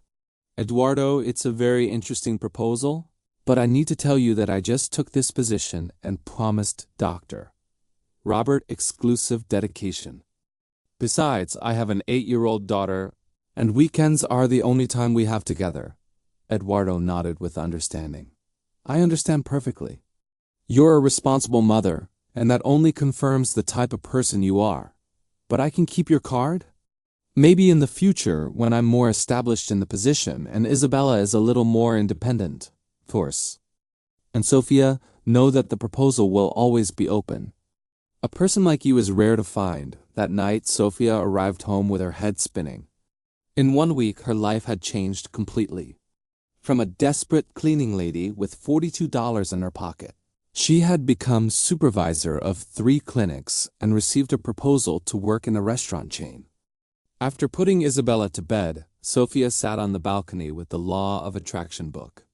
A: Eduardo, it's a very interesting proposal, but I need to tell you that I just took this position and promised Dr. Robert exclusive dedication. Besides, I have an 8-year-old daughter, and weekends are the only time we have together. Eduardo nodded with understanding. I understand perfectly. You're a responsible mother, and that only confirms the type of person you are. But I can keep your card? Maybe in the future, when I'm more established in the position and Isabella is a little more independent. Of course. And Sophia, know that the proposal will always be open. A person like you is rare to find. That night, Sophia arrived home with her head spinning. In 1 week, her life had changed completely. From a desperate cleaning lady with $42 in her pocket, she had become supervisor of 3 clinics and received a proposal to work in a restaurant chain. After putting Isabella to bed, Sophia sat on the balcony with the Law of Attraction book.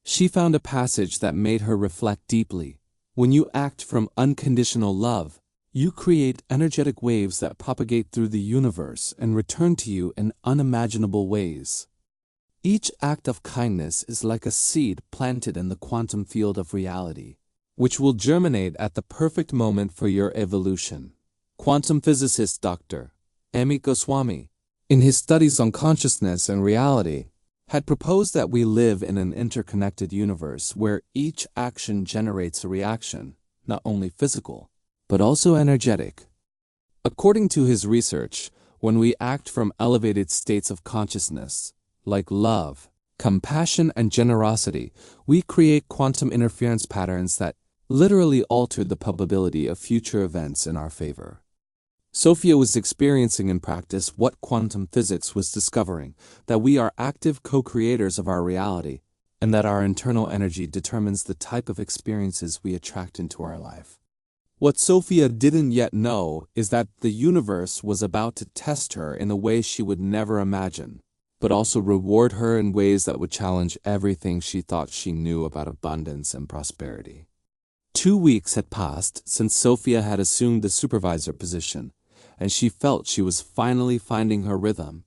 A: She found a passage that made her reflect deeply. When you act from unconditional love, you create energetic waves that propagate through the universe and return to you in unimaginable ways. Each act of kindness is like a seed planted in the quantum field of reality, which will germinate at the perfect moment for your evolution. Quantum physicist Dr. Amit Goswami, in his studies on consciousness and reality, had proposed that we live in an interconnected universe where each action generates a reaction, not only physical, but also energetic. According to his research, when we act from elevated states of consciousness, like love, compassion, and generosity, we create quantum interference patterns that literally alter the probability of future events in our favor. Sophia was experiencing in practice what quantum physics was discovering, that we are active co-creators of our reality, and that our internal energy determines the type of experiences we attract into our life. What Sophia didn't yet know is that the universe was about to test her in a way she would never imagine, but also reward her in ways that would challenge everything she thought she knew about abundance and prosperity. 2 weeks had passed since Sophia had assumed the supervisor position, and she felt she was finally finding her rhythm.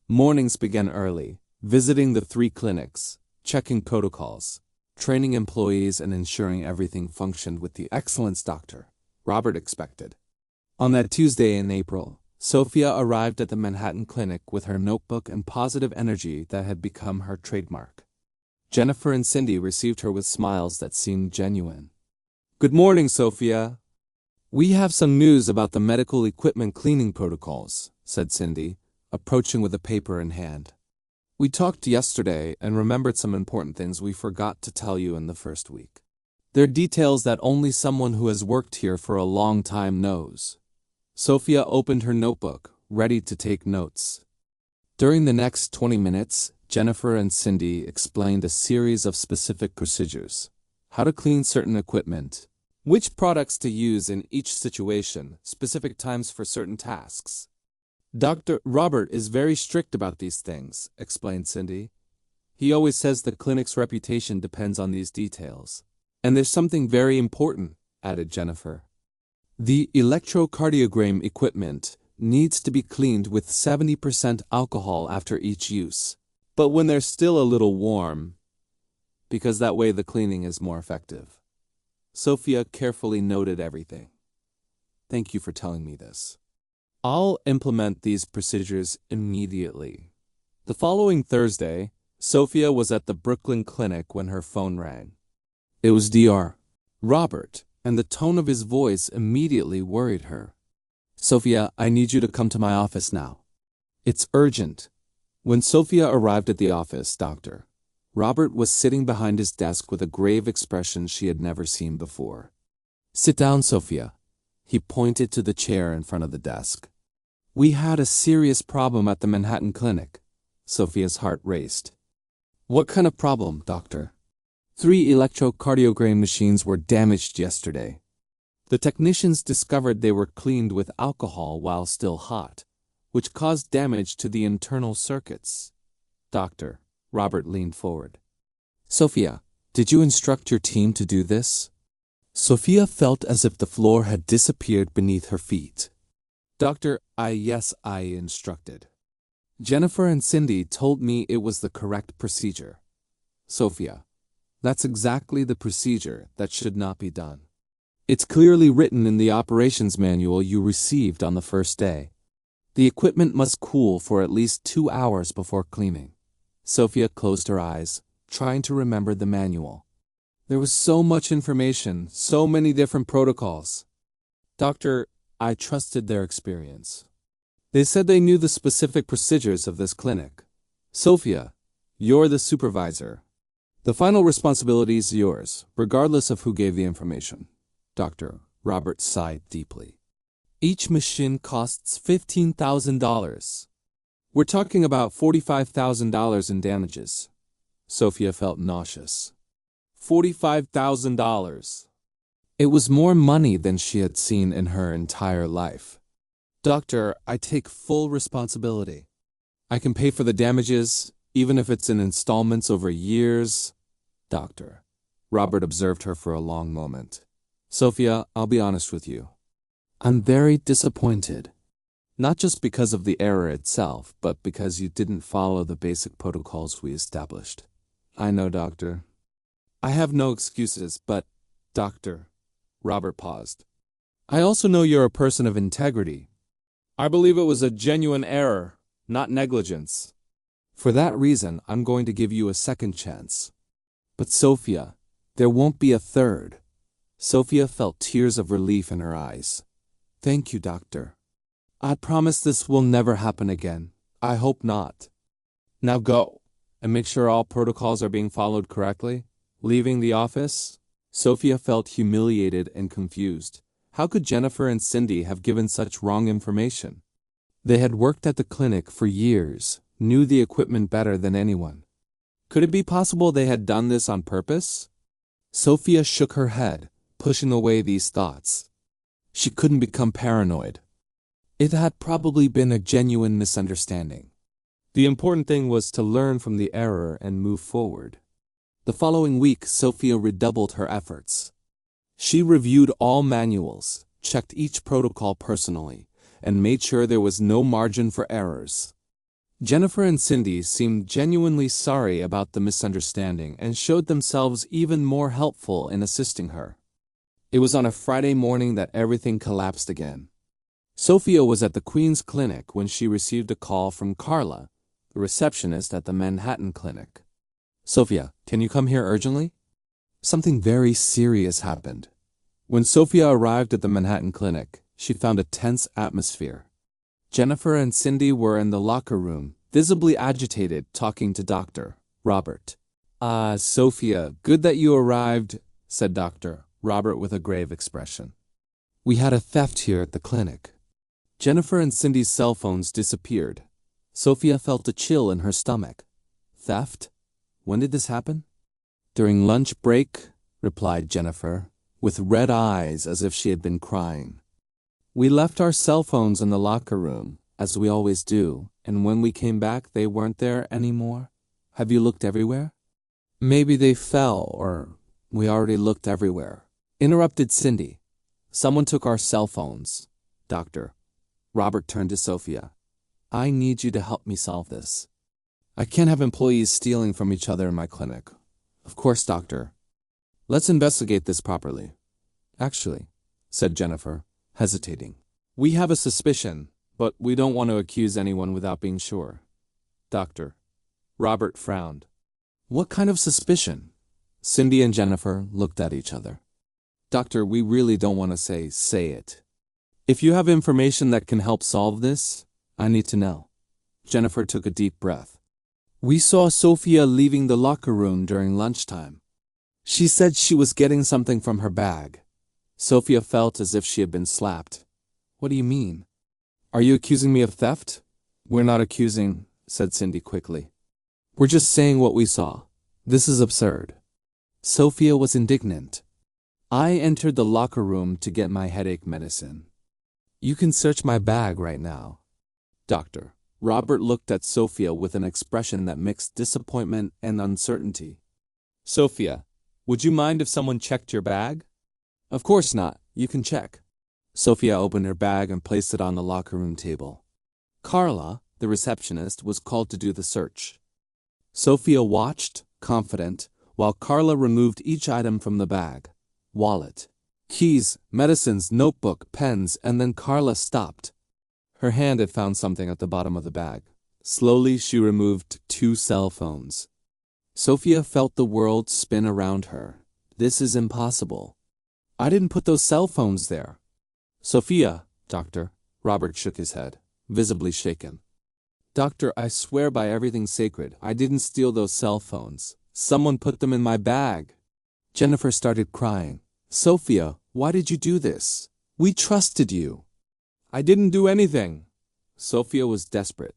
A: Mornings began early, visiting the 3 clinics, checking protocols, training employees and ensuring everything functioned with the excellence Dr. Robert expected. On that Tuesday in April, Sophia arrived at the Manhattan clinic with her notebook and positive energy that had become her trademark. Jennifer and Cindy received her with smiles that seemed genuine. "Good morning, Sophia. We have some news about the medical equipment cleaning protocols," said Cindy, approaching with a paper in hand. "We talked yesterday and remembered some important things we forgot to tell you in the first week. They're details that only someone who has worked here for a long time knows." Sophia opened her notebook, ready to take notes. During the next 20 minutes, Jennifer and Cindy explained a series of specific procedures: how to clean certain equipment, which products to use in each situation, specific times for certain tasks. "Dr. Robert is very strict about these things," explained Cindy. "He always says the clinic's reputation depends on these details. And there's something very important," added Jennifer. "The electrocardiogram equipment needs to be cleaned with 70% alcohol after each use, but when they're still a little warm, because that way the cleaning is more effective." Sophia carefully noted everything. "Thank you for telling me this. I'll implement these procedures immediately." The following Thursday, Sophia was at the Brooklyn clinic when her phone rang. It was Dr. Robert, and the tone of his voice immediately worried her. "Sophia, I need you to come to my office now. It's urgent." When Sophia arrived at the office, Dr. Robert was sitting behind his desk with a grave expression she had never seen before. "Sit down, Sophia." He pointed to the chair in front of the desk. "We had a serious problem at the Manhattan clinic." Sophia's heart raced. "What kind of problem, doctor?" 3 electrocardiogram machines were damaged yesterday. The technicians discovered they were cleaned with alcohol while still hot, which caused damage to the internal circuits. Dr. Robert leaned forward. "Sophia, did you instruct your team to do this?" Sophia felt as if the floor had disappeared beneath her feet. "Doctor, yes, I instructed. Jennifer and Cindy told me it was the correct procedure." "Sophia, that's exactly the procedure that should not be done. It's clearly written in the operations manual you received on the first day. The equipment must cool for at least 2 hours before cleaning." Sophia closed her eyes, trying to remember the manual. There was so much information, so many different protocols. "Doctor, I trusted their experience. They said they knew the specific procedures of this clinic. Sophia, you're the supervisor. The final responsibility is yours, regardless of who gave the information." Dr. Robert sighed deeply. "Each machine costs $15,000. We're talking about $45,000 in damages." Sophia felt nauseous. $45,000. It was more money than she had seen in her entire life. "Doctor, I take full responsibility. I can pay for the damages, even if it's in installments over years." Dr. Robert observed her for a long moment. "Sophia, I'll be honest with you. I'm very disappointed. Not just because of the error itself, but because you didn't follow the basic protocols we established." "I know, doctor. I have no excuses, but, Dr. Robert paused. "I also know you're a person of integrity. I believe it was a genuine error, not negligence. For that reason, I'm going to give you a second chance." "But Sophia, there won't be a third." Sophia felt tears of relief in her eyes. "Thank you, doctor. I promise this will never happen again. I hope not. Now go, and make sure all protocols are being followed correctly." Leaving the office, Sophia felt humiliated and confused. How could Jennifer and Cindy have given such wrong information? They had worked at the clinic for years, knew the equipment better than anyone. Could it be possible they had done this on purpose? Sophia shook her head, pushing away these thoughts. She couldn't become paranoid. It had probably been a genuine misunderstanding. The important thing was to learn from the error and move forward. The following week, Sophia redoubled her efforts. She reviewed all manuals, checked each protocol personally, and made sure there was no margin for errors. Jennifer and Cindy seemed genuinely sorry about the misunderstanding and showed themselves even more helpful in assisting her. It was on a Friday morning that everything collapsed again. Sophia was at the Queen's Clinic when she received a call from Carla, the receptionist at the Manhattan Clinic. "Sophia, can you come here urgently? Something very serious happened." When Sophia arrived at the Manhattan Clinic, she found a tense atmosphere. Jennifer and Cindy were in the locker room, visibly agitated, talking to Dr. Robert. "Ah, Sophia, good that you arrived," said Dr. Robert with a grave expression. "We had a theft here at the clinic." Jennifer and Cindy's cell phones disappeared. Sophia felt a chill in her stomach. "Theft? When did this happen?" "During lunch break," replied Jennifer, with red eyes as if she had been crying. "We left our cell phones in the locker room, as we always do, and when we came back they weren't there anymore. Have you looked everywhere?" "Maybe they fell, or we already looked everywhere," interrupted Cindy. "Someone took our cell phones." Doctor Robert turned to Sophia. "I need you to help me solve this. I can't have employees stealing from each other in my clinic." "Of course, doctor. Let's investigate this properly." "Actually," said Jennifer, hesitating, "we have a suspicion, but we don't want to accuse anyone without being sure." Doctor Robert frowned. "What kind of suspicion?" Cindy and Jennifer looked at each other. "Doctor, we really don't want to say it. If you have information that can help solve this, I need to know." Jennifer took a deep breath. "We saw Sophia leaving the locker room during lunchtime. She said she was getting something from her bag. Sophia felt as if she had been slapped." "What do you mean? Are you accusing me of theft?" "We're not accusing," said Cindy quickly. "We're just saying what we saw. This is absurd." Sophia was indignant. "I entered the locker room to get my headache medicine. You can search my bag right now." Dr. Robert looked at Sophia with an expression that mixed disappointment and uncertainty. "Sophia, would you mind if someone checked your bag?" "Of course not. You can check." Sophia opened her bag and placed it on the locker room table. Carla, the receptionist, was called to do the search. Sophia watched, confident, while Carla removed each item from the bag: wallet, keys, medicines, notebook, pens, and then Carla stopped. Her hand had found something at the bottom of the bag. Slowly she removed 2 cell phones. Sophia felt the world spin around her. This is impossible. "I didn't put those cell phones there." "Sophia," Dr. Robert shook his head, visibly shaken. "Doctor, I swear by everything sacred, I didn't steal those cell phones. Someone put them in my bag." Jennifer started crying. "Sophia, why did you do this? We trusted you." "I didn't do anything." Sophia was desperate.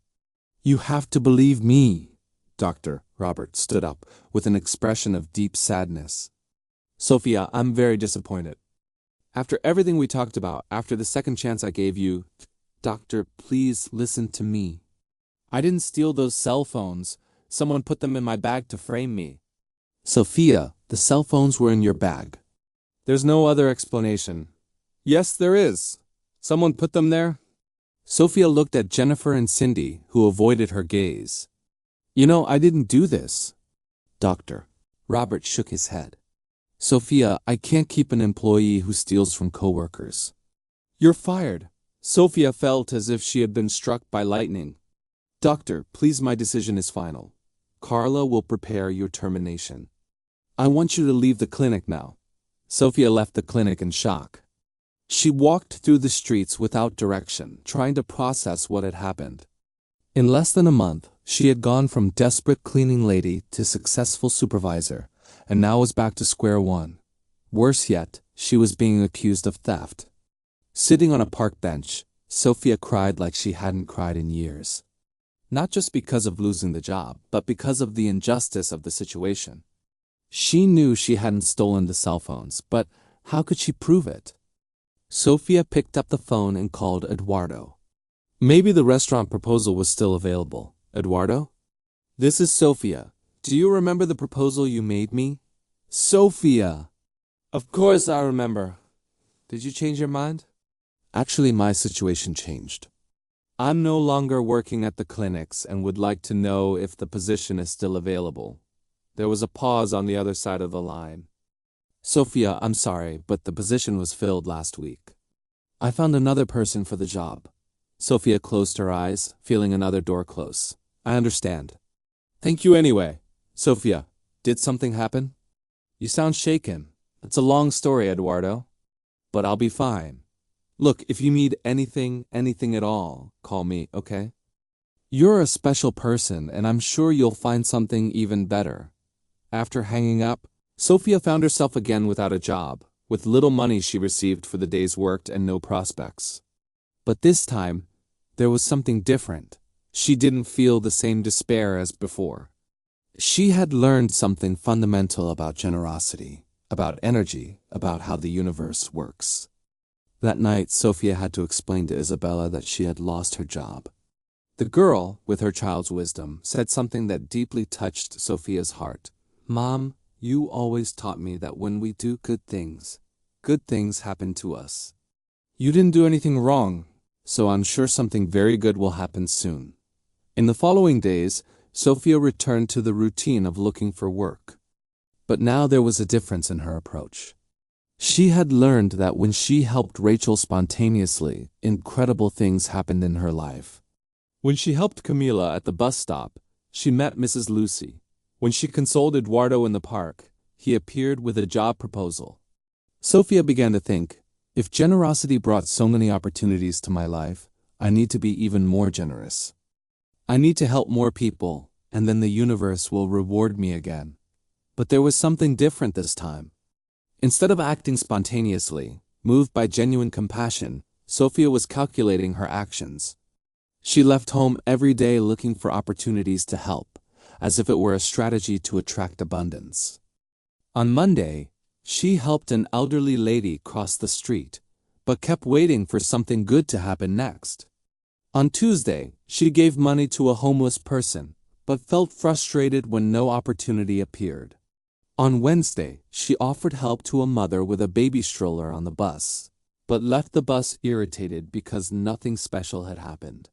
A: "You have to believe me." Dr. Robert stood up with an expression of deep sadness. "Sophia, I'm very disappointed. After everything we talked about, after the second chance I gave you, doctor, please listen to me. I didn't steal those cell phones. Someone put them in my bag to frame me." "Sophia, the cell phones were in your bag." "There's no other explanation." "Yes, there is. Someone put them there." Sophia looked at Jennifer and Cindy, who avoided her gaze. "You know, I didn't do this." Dr. Robert shook his head. "Sophia, I can't keep an employee who steals from coworkers." "You're fired." Sophia felt as if she had been struck by lightning. "Doctor, please, my decision is final. Carla will prepare your termination. I want you to leave the clinic now." Sophia left the clinic in shock. She walked through the streets without direction, trying to process what had happened. In less than a month, she had gone from desperate cleaning lady to successful supervisor, and now was back to square one. Worse yet, she was being accused of theft. Sitting on a park bench, Sophia cried like she hadn't cried in years. Not just because of losing the job, but because of the injustice of the situation. She knew she hadn't stolen the cell phones, but how could she prove it? Sophia picked up the phone and called Eduardo. Maybe the restaurant proposal was still available. "Eduardo? This is Sophia. Do you remember the proposal you made me?" "Sophia!" "Of course I remember." "Did you change your mind?" "Actually, my situation changed." I'm no longer working at the clinics and would like to know if the position is still available. There was a pause on the other side of the line. Sophia, I'm sorry, but the position was filled last week. I found another person for the job. Sophia closed her eyes, feeling another door close. I understand. Thank you anyway. Sophia, did something happen? You sound shaken. It's a long story, Eduardo. But I'll be fine. Look, if you need anything at all, call me, okay? You're a special person, and I'm sure you'll find something even better. After hanging up, Sophia found herself again without a job, with little money she received for the days worked and no prospects. But this time, there was something different. She didn't feel the same despair as before. She had learned something fundamental about generosity, about energy, about how the universe works. That night, Sophia had to explain to Isabella that she had lost her job. The girl, with her child's wisdom, said something that deeply touched Sophia's heart. Mom, you always taught me that when we do good things happen to us. You didn't do anything wrong, so I'm sure something very good will happen soon. In the following days, Sophia returned to the routine of looking for work. But now there was a difference in her approach. She had learned that when she helped Rachel spontaneously, incredible things happened in her life. When she helped Camila at the bus stop, she met Mrs. Lucy. When she consoled Eduardo in the park, he appeared with a job proposal. Sophia began to think, if generosity brought so many opportunities to my life, I need to be even more generous. I need to help more people, and then the universe will reward me again. But there was something different this time. Instead of acting spontaneously, moved by genuine compassion, Sophia was calculating her actions. She left home every day looking for opportunities to help, as if it were a strategy to attract abundance. On Monday, she helped an elderly lady cross the street, but kept waiting for something good to happen next. On Tuesday, she gave money to a homeless person, but felt frustrated when no opportunity appeared. On Wednesday, she offered help to a mother with a baby stroller on the bus, but left the bus irritated because nothing special had happened.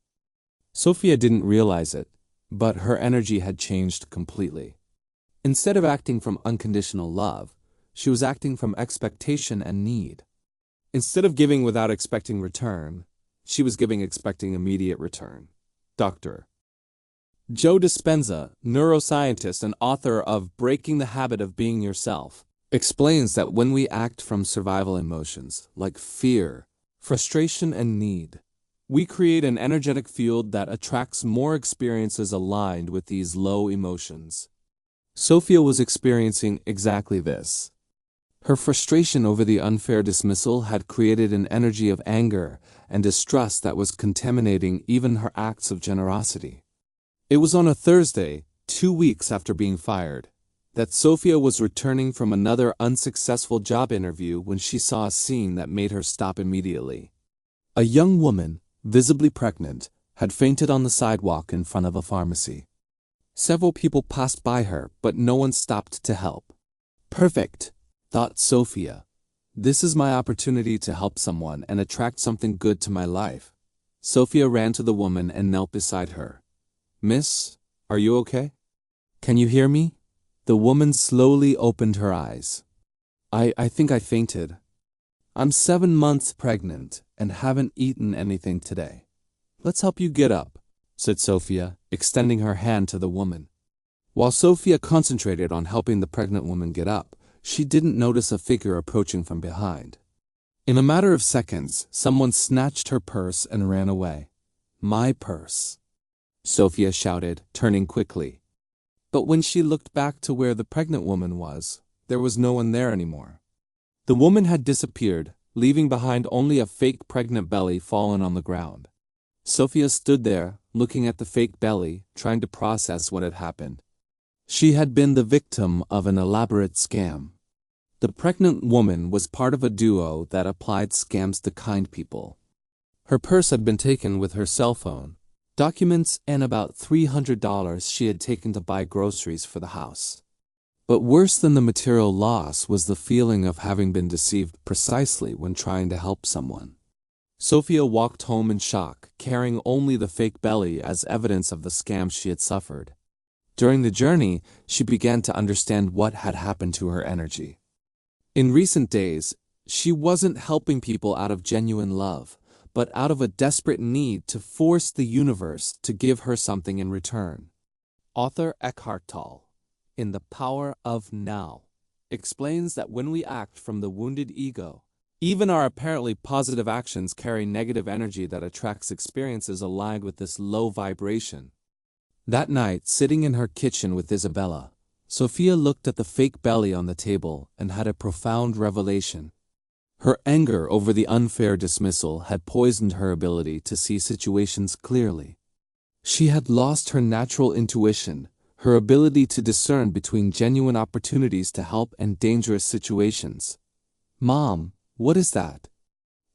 A: Sophia didn't realize it, but her energy had changed completely. Instead of acting from unconditional love, she was acting from expectation and need. Instead of giving without expecting return, she was giving expecting immediate return. Dr. Joe Dispenza, neuroscientist and author of Breaking the Habit of Being Yourself, explains that when we act from survival emotions like fear, frustration, and need, we create an energetic field that attracts more experiences aligned with these low emotions. Sophia was experiencing exactly this. Her frustration over the unfair dismissal had created an energy of anger and distrust that was contaminating even her acts of generosity. It was on a Thursday, 2 weeks after being fired, that Sophia was returning from another unsuccessful job interview when she saw a scene that made her stop immediately. A young woman, visibly pregnant, had fainted on the sidewalk in front of a pharmacy. Several people passed by her, but no one stopped to help. Perfect, thought Sophia. This is my opportunity to help someone and attract something good to my life. Sophia ran to the woman and knelt beside her. Miss, are you okay? Can you hear me? The woman slowly opened her eyes. I think I fainted. I'm 7 months pregnant and haven't eaten anything today. Let's help you get up, said Sophia, extending her hand to the woman. While Sophia concentrated on helping the pregnant woman get up, she didn't notice a figure approaching from behind. In a matter of seconds, someone snatched her purse and ran away. My purse, Sophia shouted, turning quickly. But when she looked back to where the pregnant woman was, there was no one there anymore. The woman had disappeared, leaving behind only a fake pregnant belly fallen on the ground. Sophia stood there, looking at the fake belly, trying to process what had happened. She had been the victim of an elaborate scam. The pregnant woman was part of a duo that applied scams to kind people. Her purse had been taken with her cell phone, documents, and about $300 she had taken to buy groceries for the house. But worse than the material loss was the feeling of having been deceived precisely when trying to help someone. Sophia walked home in shock, carrying only the fake belly as evidence of the scam she had suffered. During the journey, she began to understand what had happened to her energy. In recent days, she wasn't helping people out of genuine love, but out of a desperate need to force the universe to give her something in return. Author Eckhart Tolle, in The Power of Now, explains that when we act from the wounded ego, even our apparently positive actions carry negative energy that attracts experiences aligned with this low vibration. That night, sitting in her kitchen with Isabella, Sophia looked at the fake belly on the table and had a profound revelation. Her anger over the unfair dismissal had poisoned her ability to see situations clearly. She had lost her natural intuition, her ability to discern between genuine opportunities to help and dangerous situations. "Mom, what is that?"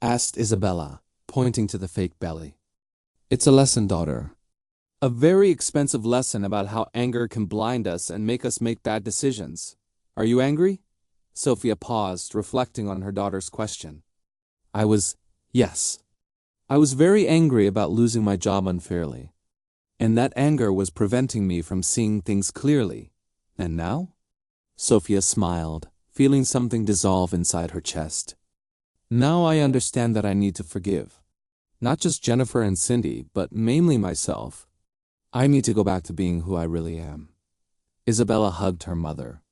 A: asked Isabella, pointing to the fake belly. "It's a lesson, daughter. A very expensive lesson about how anger can blind us and make us make bad decisions. Are you angry?" Sophia paused, reflecting on her daughter's question. Yes. I was very angry about losing my job unfairly. And that anger was preventing me from seeing things clearly. And now?" Sophia smiled, feeling something dissolve inside her chest. "Now I understand that I need to forgive. Not just Jennifer and Cindy, but mainly myself. I need to go back to being who I really am." Isabella hugged her mother.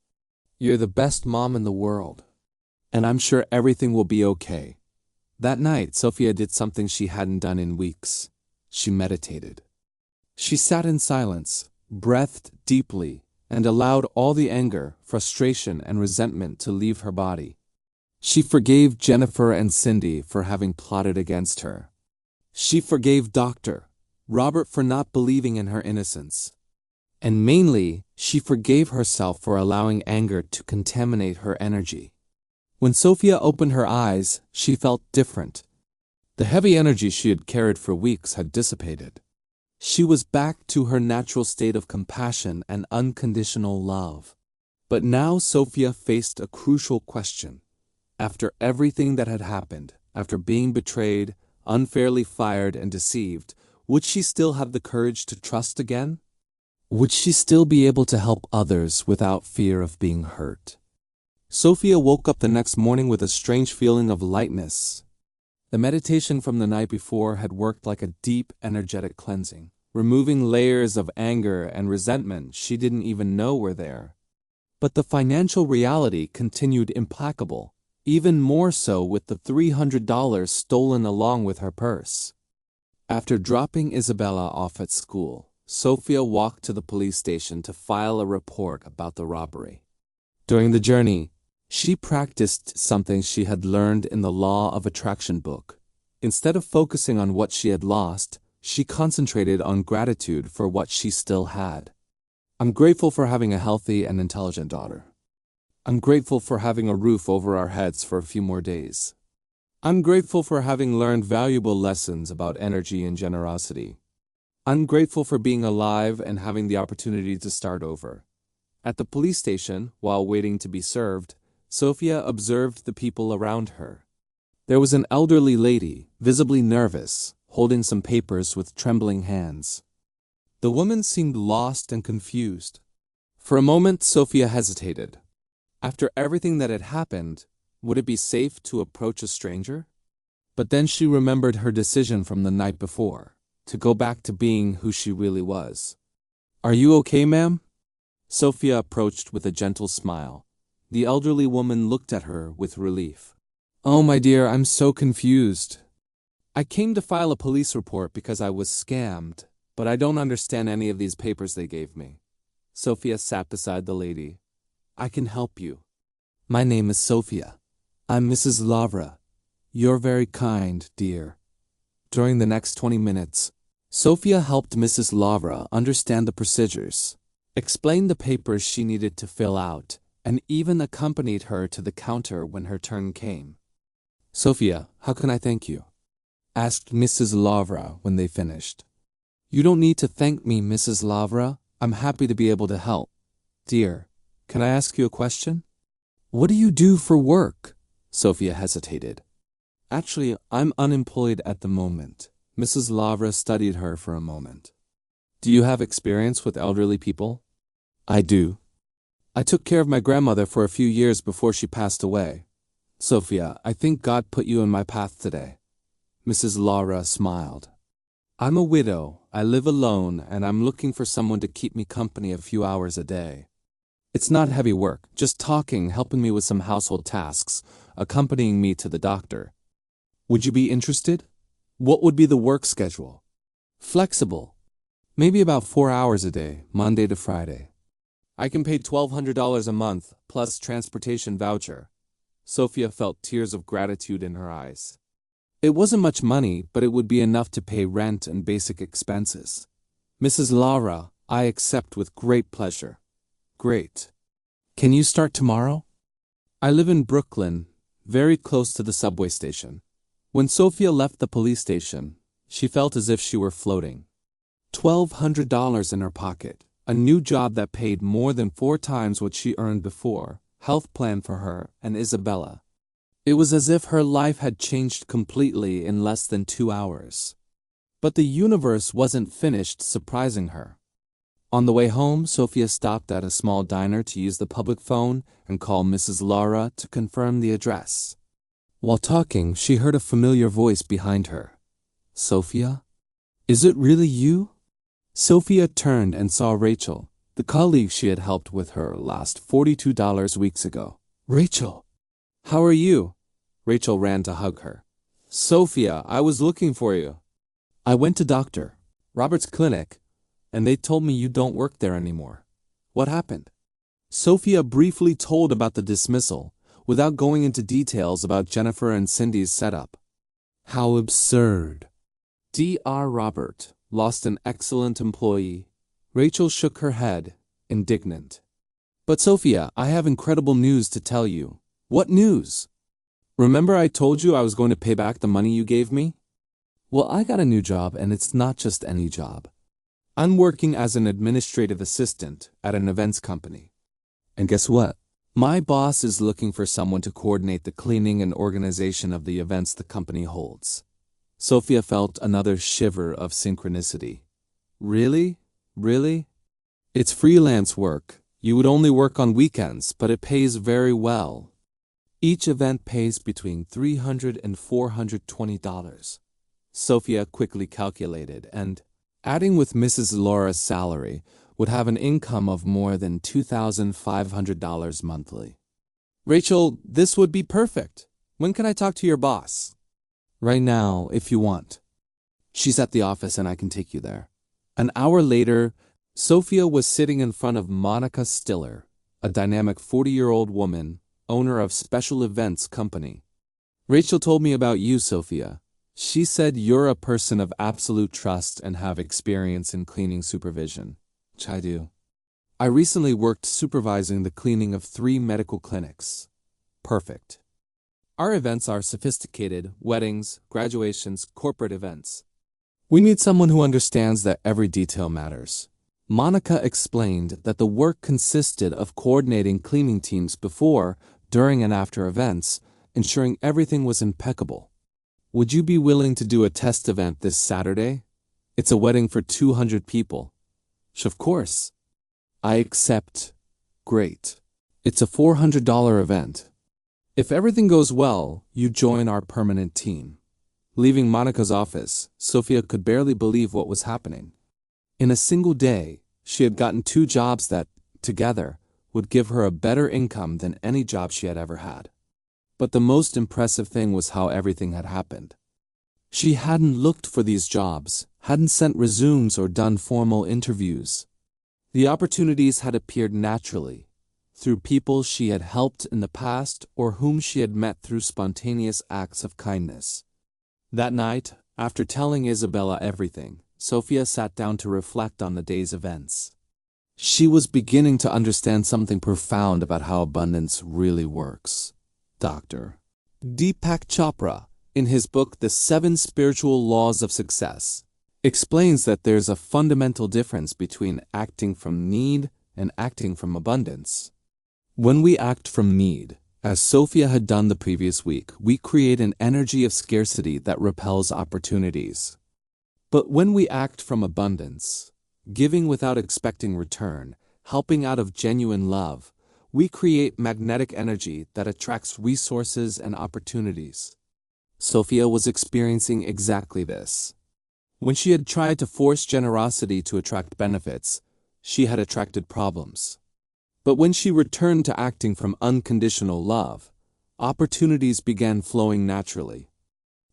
A: "You're the best mom in the world. And I'm sure everything will be okay." That night, Sophia did something she hadn't done in weeks. She meditated. She sat in silence, breathed deeply, and allowed all the anger, frustration, and resentment to leave her body. She forgave Jennifer and Cindy for having plotted against her. She forgave Dr. Robert for not believing in her innocence. And mainly, she forgave herself for allowing anger to contaminate her energy. When Sophia opened her eyes, she felt different. The heavy energy she had carried for weeks had dissipated. She was back to her natural state of compassion and unconditional love. But now Sophia faced a crucial question. After everything that had happened, after being betrayed, unfairly fired and deceived, would she still have the courage to trust again? Would she still be able to help others without fear of being hurt? Sophia woke up the next morning with a strange feeling of lightness. The meditation from the night before had worked like a deep, energetic cleansing, removing layers of anger and resentment she didn't even know were there. But the financial reality continued implacable, even more so with the $300 stolen along with her purse. After dropping Isabella off at school, Sophia walked to the police station to file a report about the robbery. During the journey, she practiced something she had learned in the Law of Attraction book. Instead of focusing on what she had lost, she concentrated on gratitude for what she still had. "I'm grateful for having a healthy and intelligent daughter. I'm grateful for having a roof over our heads for a few more days. I'm grateful for having learned valuable lessons about energy and generosity. I'm grateful for being alive and having the opportunity to start over." At the police station, while waiting to be served, Sophia observed the people around her. There was an elderly lady, visibly nervous, holding some papers with trembling hands. The woman seemed lost and confused. For a moment, Sophia hesitated. After everything that had happened, would it be safe to approach a stranger? But then she remembered her decision from the night before, to go back to being who she really was. "Are you okay, ma'am?" Sophia approached with a gentle smile. The elderly woman looked at her with relief. "Oh, my dear, I'm so confused. I came to file a police report because I was scammed, but I don't understand any of these papers they gave me." Sophia sat beside the lady. "I can help you. My name is Sophia. I'm Mrs. Lavra. You're very kind, dear." During the next 20 minutes, Sophia helped Mrs. Lavra understand the procedures, explained the papers she needed to fill out, and even accompanied her to the counter when her turn came. "Sophia, how can I thank you?" asked Mrs. Lavra when they finished. "You don't need to thank me, Mrs. Lavra. I'm happy to be able to help. Dear, can I ask you a question?" "What do you do for work?" Sophia hesitated. Actually, I'm unemployed at the moment. Mrs. Lavra studied her for a moment. Do you have experience with elderly people? I do. I took care of my grandmother for a few years before she passed away. Sophia, I think God put you in my path today. Mrs. Lavra smiled. I'm a widow, I live alone, and I'm looking for someone to keep me company a few hours a day. It's not heavy work, just talking, helping me with some household tasks, accompanying me to the doctor. Would you be interested? What would be the work schedule? Flexible. Maybe about 4 hours a day, Monday to Friday. I can pay $1,200 a month, plus transportation voucher. Sophia felt tears of gratitude in her eyes. It wasn't much money, but it would be enough to pay rent and basic expenses. Mrs. Lara, I accept with great pleasure. Great. Can you start tomorrow? I live in Brooklyn, very close to the subway station. When Sophia left the police station, she felt as if she were floating. $1,200 in her pocket, a new job that paid more than 4 times what she earned before, health plan for her and Isabella. It was as if her life had changed completely in less than 2 hours. But the universe wasn't finished surprising her. On the way home, Sophia stopped at a small diner to use the public phone and call Mrs. Lara to confirm the address. While talking, she heard a familiar voice behind her. Sophia? Is it really you? Sophia turned and saw Rachel, the colleague she had helped with her last $42 weeks ago. Rachel! How are you? Rachel ran to hug her. Sophia, I was looking for you. I went to Dr. Robert's clinic, and they told me you don't work there anymore. What happened? Sophia briefly told about the dismissal, without going into details about Jennifer and Cindy's setup. How absurd. Dr. Robert lost an excellent employee. Rachel shook her head, indignant. But Sophia, I have incredible news to tell you. What news? Remember I told you I was going to pay back the money you gave me? Well, I got a new job, and it's not just any job. I'm working as an administrative assistant at an events company. And guess what? My boss is looking for someone to coordinate the cleaning and organization of the events the company holds. Sophia felt another shiver of synchronicity. Really? Really? It's freelance work. You would only work on weekends, but it pays very well. Each event pays between $300 and $420. Sophia quickly calculated, and, adding with Mrs. Laura's salary, would have an income of more than $2,500 monthly. Rachel, this would be perfect. When can I talk to your boss? Right now, if you want. She's at the office and I can take you there. An hour later, Sophia was sitting in front of Monica Stiller, a dynamic 40-year-old woman, owner of Special Events Company. Rachel told me about you, Sophia. She said you're a person of absolute trust and have experience in cleaning supervision, which I do. I recently worked supervising the cleaning of 3 medical clinics. Perfect. Our events are sophisticated, weddings, graduations, corporate events. We need someone who understands that every detail matters. Monica explained that the work consisted of coordinating cleaning teams before, during, and after events, ensuring everything was impeccable. Would you be willing to do a test event this Saturday? It's a wedding for 200 people. Of course. I accept. Great. It's a $400 event. If everything goes well, you join our permanent team. Leaving Monica's office, Sophia could barely believe what was happening. In a single day, she had gotten 2 jobs that, together, would give her a better income than any job she had ever had. But the most impressive thing was how everything had happened. She hadn't looked for these jobs, hadn't sent resumes or done formal interviews. The opportunities had appeared naturally, through people she had helped in the past or whom she had met through spontaneous acts of kindness. That night, after telling Isabella everything, Sophia sat down to reflect on the day's events. She was beginning to understand something profound about how abundance really works. Dr. Deepak Chopra, in his book The 7 Spiritual Laws of Success, explains that there's a fundamental difference between acting from need and acting from abundance. When we act from need, As Sophia had done the previous week, we create an energy of scarcity that repels opportunities. But when we act from abundance, giving without expecting return, helping out of genuine love, we create magnetic energy that attracts resources and opportunities. Sophia was experiencing exactly this. When she had tried to force generosity to attract benefits, she had attracted problems. But when she returned to acting from unconditional love, opportunities began flowing naturally.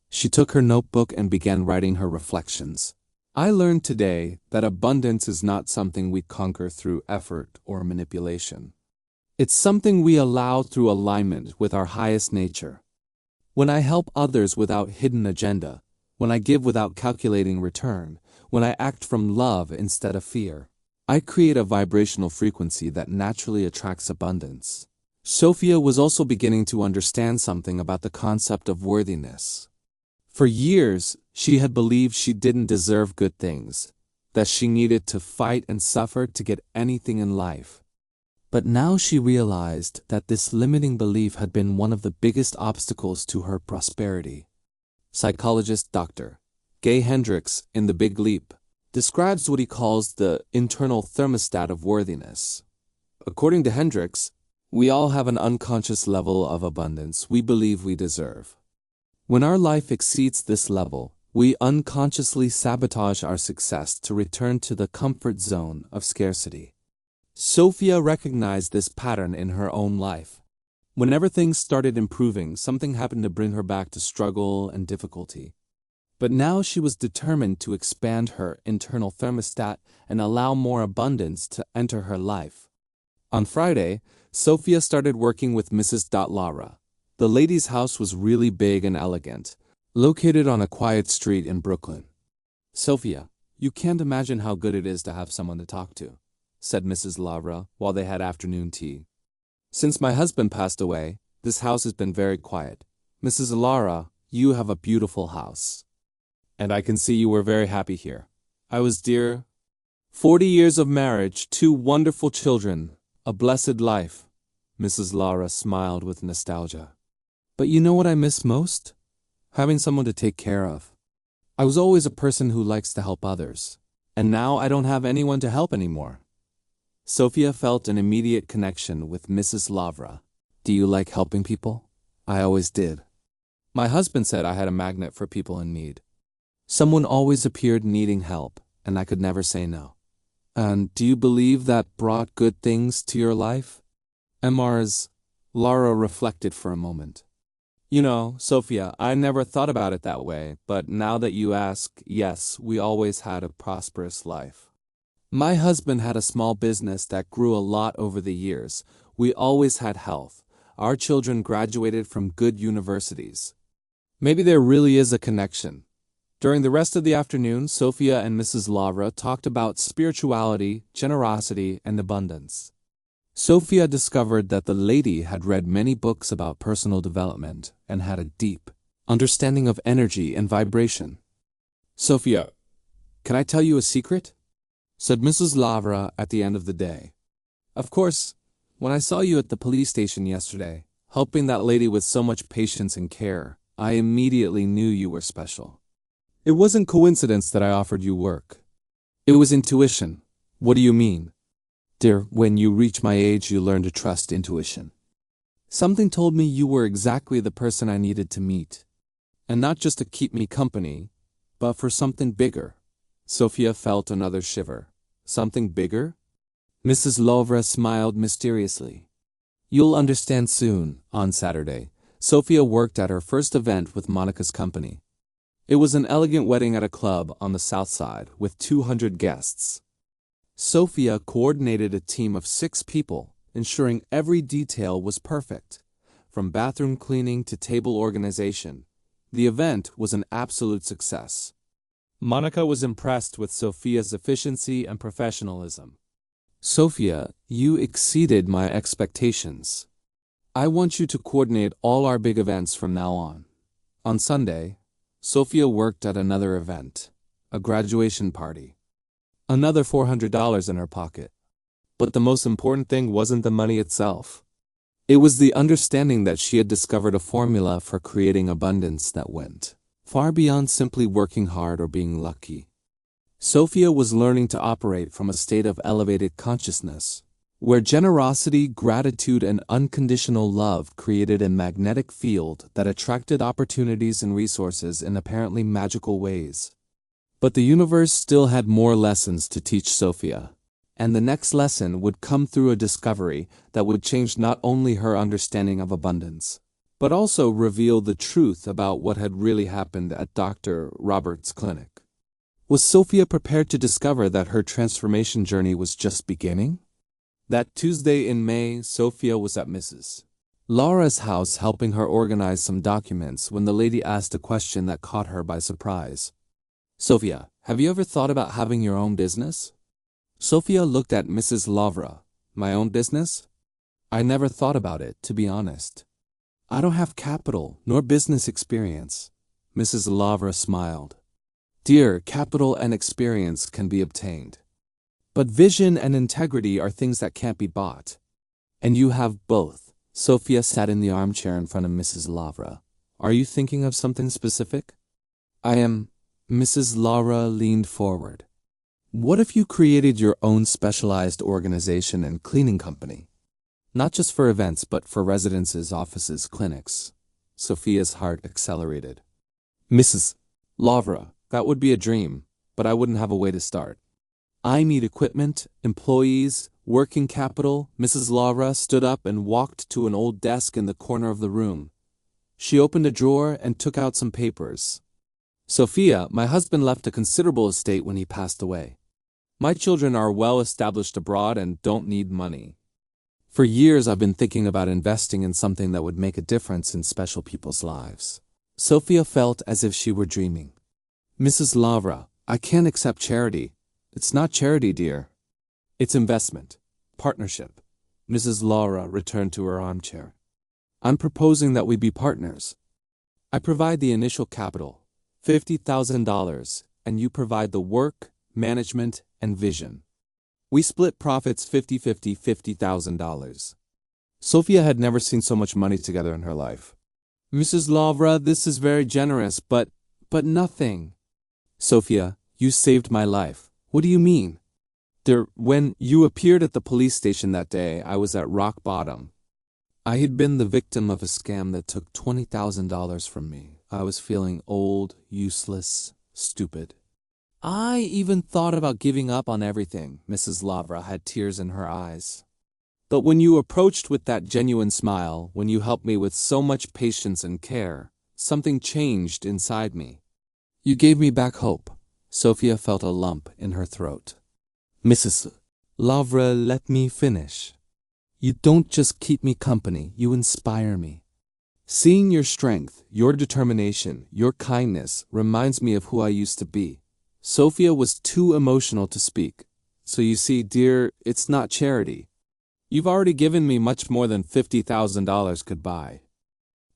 A: She took her notebook and began writing her reflections. I learned today that abundance is not something we conquer through effort or manipulation. It's something we allow through alignment with our highest nature. When I help others without hidden agenda, when I give without calculating return, when I act from love instead of fear, I create a vibrational frequency that naturally attracts abundance. Sophia was also beginning to understand something about the concept of worthiness. For years, she had believed she didn't deserve good things, that she needed to fight and suffer to get anything in life. But now she realized that this limiting belief had been one of the biggest obstacles to her prosperity. Psychologist Dr. Gay Hendricks, in The Big Leap, describes what he calls the internal thermostat of worthiness. According to Hendricks, we all have an unconscious level of abundance we believe we deserve. When our life exceeds this level, we unconsciously sabotage our success to return to the comfort zone of scarcity. Sophia recognized this pattern in her own life. Whenever things started improving, something happened to bring her back to struggle and difficulty. But now she was determined to expand her internal thermostat and allow more abundance to enter her life. On Friday, Sophia started working with Mrs. Lara. The lady's house was really big and elegant, located on a quiet street in Brooklyn. "Sophia, you can't imagine how good it is to have someone to talk to," said Mrs. Lara while they had afternoon tea. "Since my husband passed away, this house has been very quiet. Mrs. Lara, you have a beautiful house. And I can see you were very happy here. I was dear. 40 years of marriage, 2 wonderful children, a blessed life." Mrs. Lara smiled with nostalgia. "But you know what I miss most? Having someone to take care of. I was always a person who likes to help others, and now I don't have anyone to help anymore." Sophia felt an immediate connection with Mrs. Lavra. "Do you like helping people?" "I always did. My husband said I had a magnet for people in need. Someone always appeared needing help, and I could never say no." "And do you believe that brought good things to your life?" Mrs. Lara reflected for a moment. "You know, Sophia, I never thought about it that way, but now that you ask, yes, we always had a prosperous life. My husband had a small business that grew a lot over the years. We always had health. Our children graduated from good universities. Maybe there really is a connection." During the rest of the afternoon, Sophia and Mrs. Lavra talked about spirituality, generosity, and abundance. Sophia discovered that the lady had read many books about personal development and had a deep understanding of energy and vibration. "Sophia, can I tell you a secret?" said Mrs. Lavra at the end of the day. "Of course, when I saw you at the police station yesterday, helping that lady with so much patience and care, I immediately knew you were special. It wasn't coincidence that I offered you work. It was intuition." "What do you mean?" "Dear, when you reach my age, you learn to trust intuition. Something told me you were exactly the person I needed to meet. And not just to keep me company, but for something bigger." Sophia felt another shiver. "Something bigger?" Mrs. Lavra smiled mysteriously. "You'll understand soon." On Saturday, Sophia worked at her first event with Monica's company. It was an elegant wedding at a club on the south side with 200 guests. Sophia coordinated a team of 6 people, ensuring every detail was perfect, from bathroom cleaning to table organization. The event was an absolute success. Monica was impressed with Sophia's efficiency and professionalism. "Sophia, you exceeded my expectations. I want you to coordinate all our big events from now on." On Sunday, Sophia worked at another event, a graduation party. Another $400 in her pocket. But the most important thing wasn't the money itself. It was the understanding that she had discovered a formula for creating abundance that went far beyond simply working hard or being lucky. Sophia was learning to operate from a state of elevated consciousness, where generosity, gratitude, and unconditional love created a magnetic field that attracted opportunities and resources in apparently magical ways. But the universe still had more lessons to teach Sophia, and the next lesson would come through a discovery that would change not only her understanding of abundance, but also reveal the truth about what had really happened at Dr. Robert's clinic. Was Sophia prepared to discover that her transformation journey was just beginning? That Tuesday in May, Sophia was at Mrs. Laura's house helping her organize some documents when the lady asked a question that caught her by surprise. "Sophia, have you ever thought about having your own business?" Sophia looked at Mrs. Lavra. "My own business? I never thought about it, to be honest. I don't have capital, nor business experience." Mrs. Lavra smiled. "Dear, capital and experience can be obtained. But vision and integrity are things that can't be bought. And you have both." Sophia sat in the armchair in front of Mrs. Lavra. "Are you thinking of something specific?" "I am." Mrs. Lavra leaned forward. "What if you created your own specialized organization and cleaning company? Not just for events, but for residences, offices, clinics." Sophia's heart accelerated. "Mrs. Lavra, that would be a dream, but I wouldn't have a way to start. I need equipment, employees, working capital." Mrs. Lavra stood up and walked to an old desk in the corner of the room. She opened a drawer and took out some papers. "Sophia, my husband left a considerable estate when he passed away. My children are well established abroad and don't need money. For years I've been thinking about investing in something that would make a difference in special people's lives." Sophia felt as if she were dreaming. "Mrs. Lavra, I can't accept charity. It's not charity, dear. It's investment. Partnership." Mrs. Lavra returned to her armchair. "I'm proposing that we be partners. I provide the initial capital, $50,000, and you provide the work, management, and vision. We split profits 50-50, $50,000. Sophia had never seen so much money together in her life. "Mrs. Lavra, this is very generous, but nothing." "Sophia, you saved my life." "What do you mean?" "Dear, when you appeared at the police station that day, I was at rock bottom. I had been the victim of a scam that took $20,000 from me. I was feeling old, useless, stupid. I even thought about giving up on everything." Mrs. Lavra had tears in her eyes. "But when you approached with that genuine smile, when you helped me with so much patience and care, something changed inside me. You gave me back hope." Sophia felt a lump in her throat. "Mrs. Lavra, let me finish. You don't just keep me company, you inspire me. Seeing your strength, your determination, your kindness reminds me of who I used to be." Sophia was too emotional to speak. "So you see, dear, it's not charity. You've already given me much more than $50,000 could buy.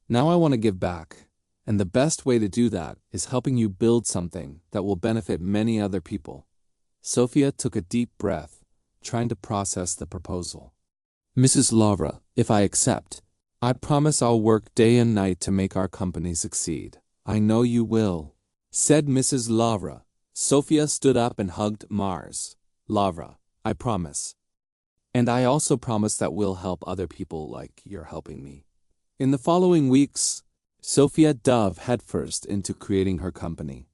A: Now I want to give back, and the best way to do that is helping you build something that will benefit many other people." Sophia took a deep breath, trying to process the proposal. "Mrs. Lavra, if I accept, I promise I'll work day and night to make our company succeed." "I know you will," said Mrs. Lavra. Sophia stood up and hugged Mars. "Lavra, I promise. And I also promise that we'll help other people like you're helping me." In the following weeks, Sophia dove headfirst into creating her company.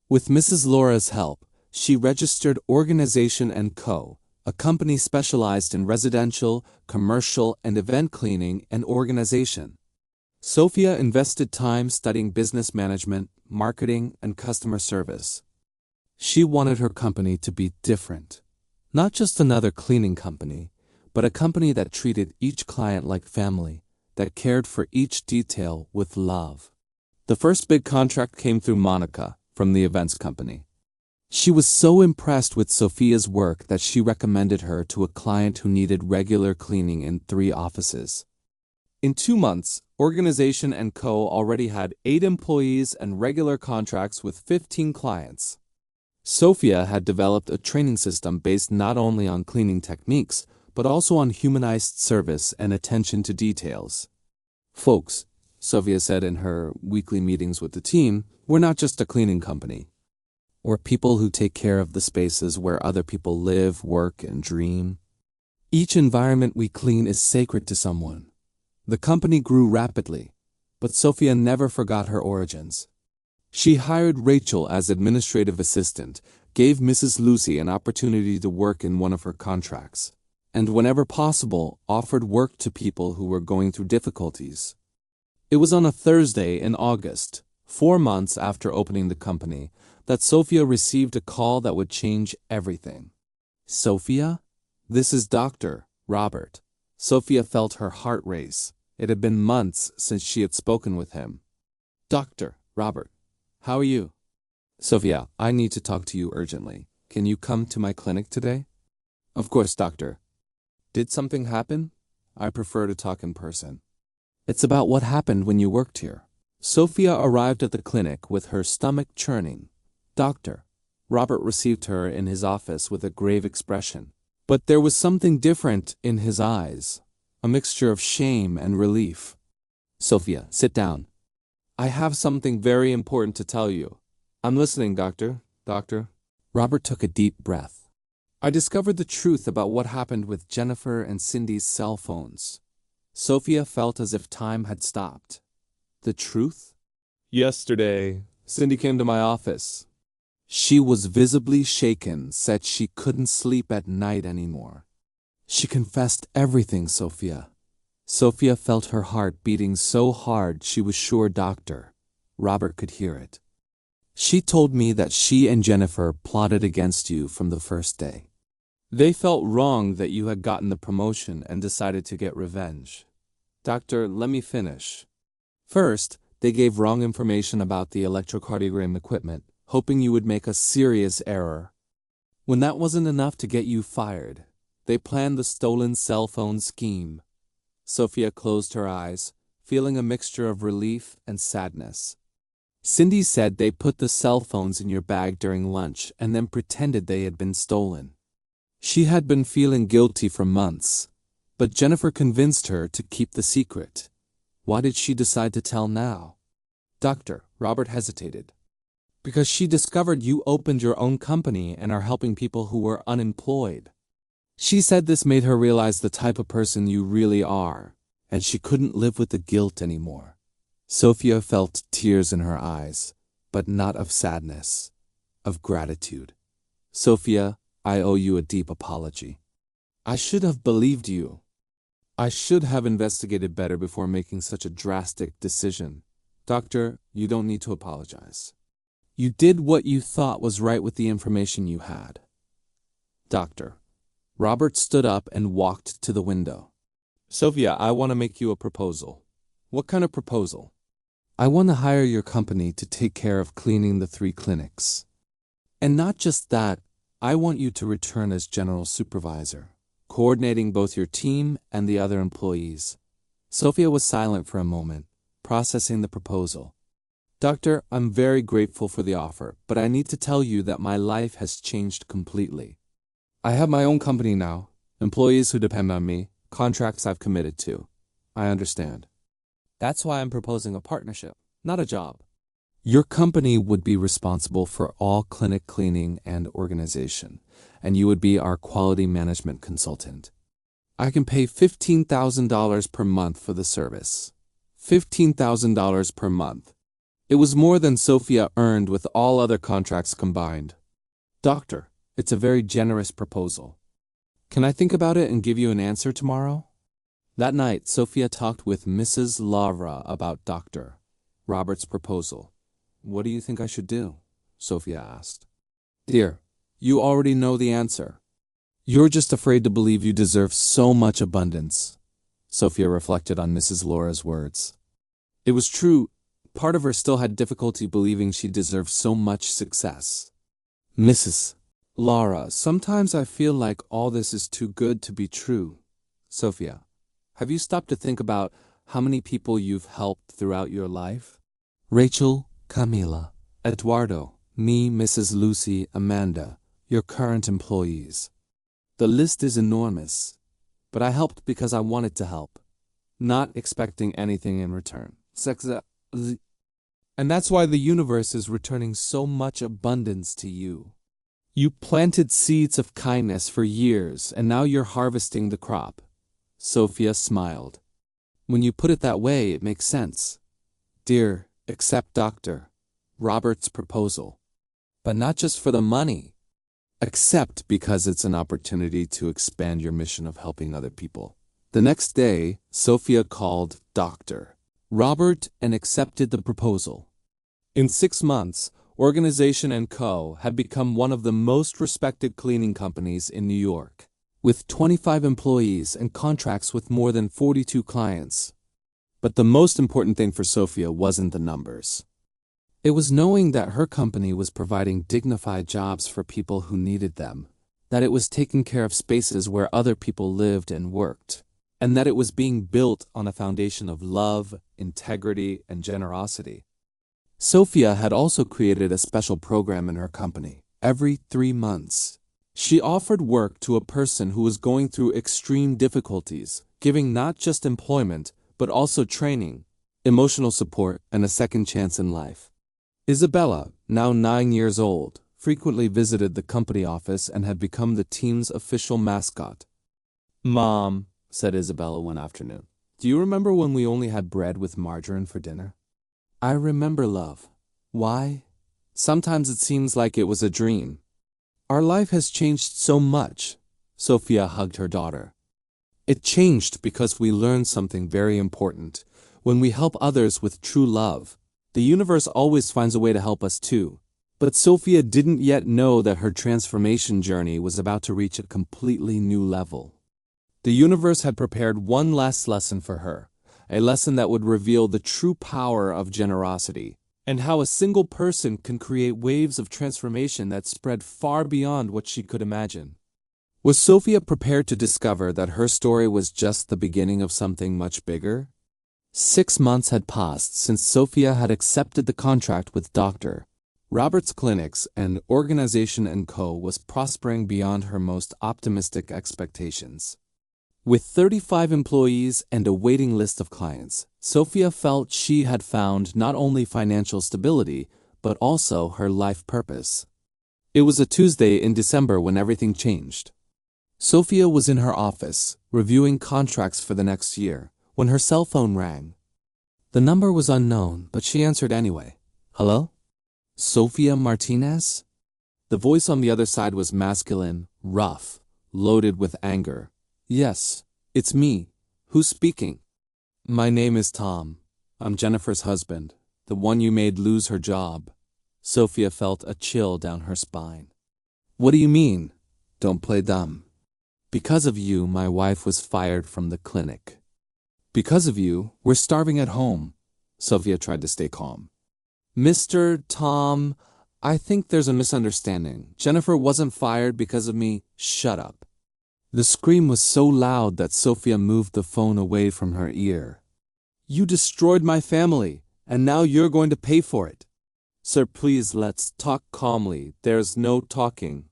A: With Mrs. Laura's help, she registered Organization & Co., a company specialized in residential, commercial, and event cleaning and organization. Sophia invested time studying business management, marketing, and customer service. She wanted her company to be different. Not just another cleaning company, but a company that treated each client like family, that cared for each detail with love. The first big contract came through Monica from the events company. She was so impressed with Sophia's work that she recommended her to a client who needed regular cleaning in 3 offices. In 2 months, Organization & Co. already had 8 employees and regular contracts with 15 clients. Sophia had developed a training system based not only on cleaning techniques, but also on humanized service and attention to details. Folks, Sophia said in her weekly meetings with the team, we're not just a cleaning company. We're people who take care of the spaces where other people live, work, and dream. Each environment we clean is sacred to someone. The company grew rapidly, but Sophia never forgot her origins. She hired Rachel as administrative assistant, gave Mrs. Lucy an opportunity to work in one of her contracts, and whenever possible, offered work to people who were going through difficulties. It was on a Thursday in August, 4 months after opening the company, that Sophia received a call that would change everything. Sophia? This is Dr. Robert. Sophia felt her heart race. It had been months since she had spoken with him. Dr. Robert, how are you? Sophia, I need to talk to you urgently. Can you come to my clinic today? Of course, doctor. Did something happen? I prefer to talk in person. It's about what happened when you worked here. Sophia arrived at the clinic with her stomach churning. Doctor Robert received her in his office with a grave expression. But there was something different in his eyes, a mixture of shame and relief. Sophia, sit down. I have something very important to tell you. I'm listening, doctor. Doctor. Robert took a deep breath. I discovered the truth about what happened with Jennifer and Cindy's cell phones. Sophia felt as if time had stopped. The truth? Yesterday, Cindy came to my office. She was visibly shaken, said she couldn't sleep at night anymore. She confessed everything, Sophia. Sophia felt her heart beating so hard she was sure Dr. Robert could hear it. She told me that she and Jennifer plotted against you from the first day. They felt wrong that you had gotten the promotion and decided to get revenge. Doctor, let me finish. First, they gave wrong information about the electrocardiogram equipment, hoping you would make a serious error. When that wasn't enough to get you fired, they planned the stolen cell phone scheme. Sophia closed her eyes, feeling a mixture of relief and sadness. Cindy said they put the cell phones in your bag during lunch and then pretended they had been stolen. She had been feeling guilty for months, but Jennifer convinced her to keep the secret. Why did she decide to tell now? Dr. Robert hesitated. Because she discovered you opened your own company and are helping people who were unemployed. She said this made her realize the type of person you really are, and she couldn't live with the guilt anymore. Sophia felt tears in her eyes, but not of sadness, of gratitude. Sophia, I owe you a deep apology. I should have believed you. I should have investigated better before making such a drastic decision. Doctor, you don't need to apologize. You did what you thought was right with the information you had. Doctor. Robert stood up and walked to the window. Sophia, I want to make you a proposal. What kind of proposal? I want to hire your company to take care of cleaning the 3 clinics. And not just that, I want you to return as general supervisor, coordinating both your team and the other employees. Sophia was silent for a moment, processing the proposal. Doctor, I'm very grateful for the offer, but I need to tell you that my life has changed completely. I have my own company now, employees who depend on me, contracts I've committed to. I understand. That's why I'm proposing a partnership, not a job. Your company would be responsible for all clinic cleaning and organization, and you would be our quality management consultant. I can pay $15,000 per month for the service. $15,000 per month. It was more than Sophia earned with all other contracts combined. Doctor, it's a very generous proposal. Can I think about it and give you an answer tomorrow? That night, Sophia talked with Mrs. Lavra about Dr. Robert's proposal. What do you think I should do? Sophia asked. Dear, you already know the answer. You're just afraid to believe you deserve so much abundance. Sophia reflected on Mrs. Laura's words. It was true. Part of her still had difficulty believing she deserved so much success. Mrs. Laura, sometimes I feel like all this is too good to be true. Sophia, have you stopped to think about how many people you've helped throughout your life? Rachel, Camila, Eduardo, me, Mrs. Lucy, Amanda, your current employees. The list is enormous. but I helped because I wanted to help, not expecting anything in return. And that's why the universe is returning so much abundance to you. You planted seeds of kindness for years, and now you're harvesting the crop. Sophia smiled. When you put it that way, it makes sense. Dear, accept Dr. Robert's proposal. But not just for the money. Accept because it's an opportunity to expand your mission of helping other people. The next day, Sophia called Dr. Robert and accepted the proposal. In 6 months, Organization & Co. had become one of the most respected cleaning companies in New York, with 25 employees and contracts with more than 42 clients. But the most important thing for Sophia wasn't the numbers. It was knowing that her company was providing dignified jobs for people who needed them, that it was taking care of spaces where other people lived and worked, and that it was being built on a foundation of love, integrity, and generosity. Sophia had also created a special program in her company. Every 3 months, she offered work to a person who was going through extreme difficulties, giving not just employment, but also training, emotional support, and a second chance in life. Isabella, now 9 years old, frequently visited the company office and had become the team's official mascot. "Mom," said Isabella one afternoon, "do you remember when we only had bread with margarine for dinner?" "I remember, love. Why?" "Sometimes it seems like it was a dream." "Our life has changed so much." Sophia hugged her daughter. "It changed because we learned something very important. When we help others with true love, the universe always finds a way to help us too." But Sophia didn't yet know that her transformation journey was about to reach a completely new level. The universe had prepared one last lesson for her, a lesson that would reveal the true power of generosity, and how a single person can create waves of transformation that spread far beyond what she could imagine. Was Sophia prepared to discover that her story was just the beginning of something much bigger? 6 months had passed since Sophia had accepted the contract with Dr. Robert's Clinics, and Organization & Co. was prospering beyond her most optimistic expectations. With 35 employees and a waiting list of clients, Sophia felt she had found not only financial stability, but also her life purpose. It was a Tuesday in December when everything changed. Sophia was in her office, reviewing contracts for the next year, when her cell phone rang. The number was unknown, but she answered anyway. "Hello? Sophia Martinez?" The voice on the other side was masculine, rough, loaded with anger. "Yes, it's me. Who's speaking?" "My name is Tom. I'm Jennifer's husband, the one you made lose her job." Sophia felt a chill down her spine. "What do you mean? Don't play dumb." "Because of you, my wife was fired from the clinic." "Because of you, we're starving at home." Sophia tried to stay calm. "Mr. Tom, I think there's a misunderstanding. Jennifer wasn't fired because of me." "Shut up." The scream was so loud that Sophia moved the phone away from her ear. "You destroyed my family, and now you're going to pay for it." "Sir, please let's talk calmly. There's no talking.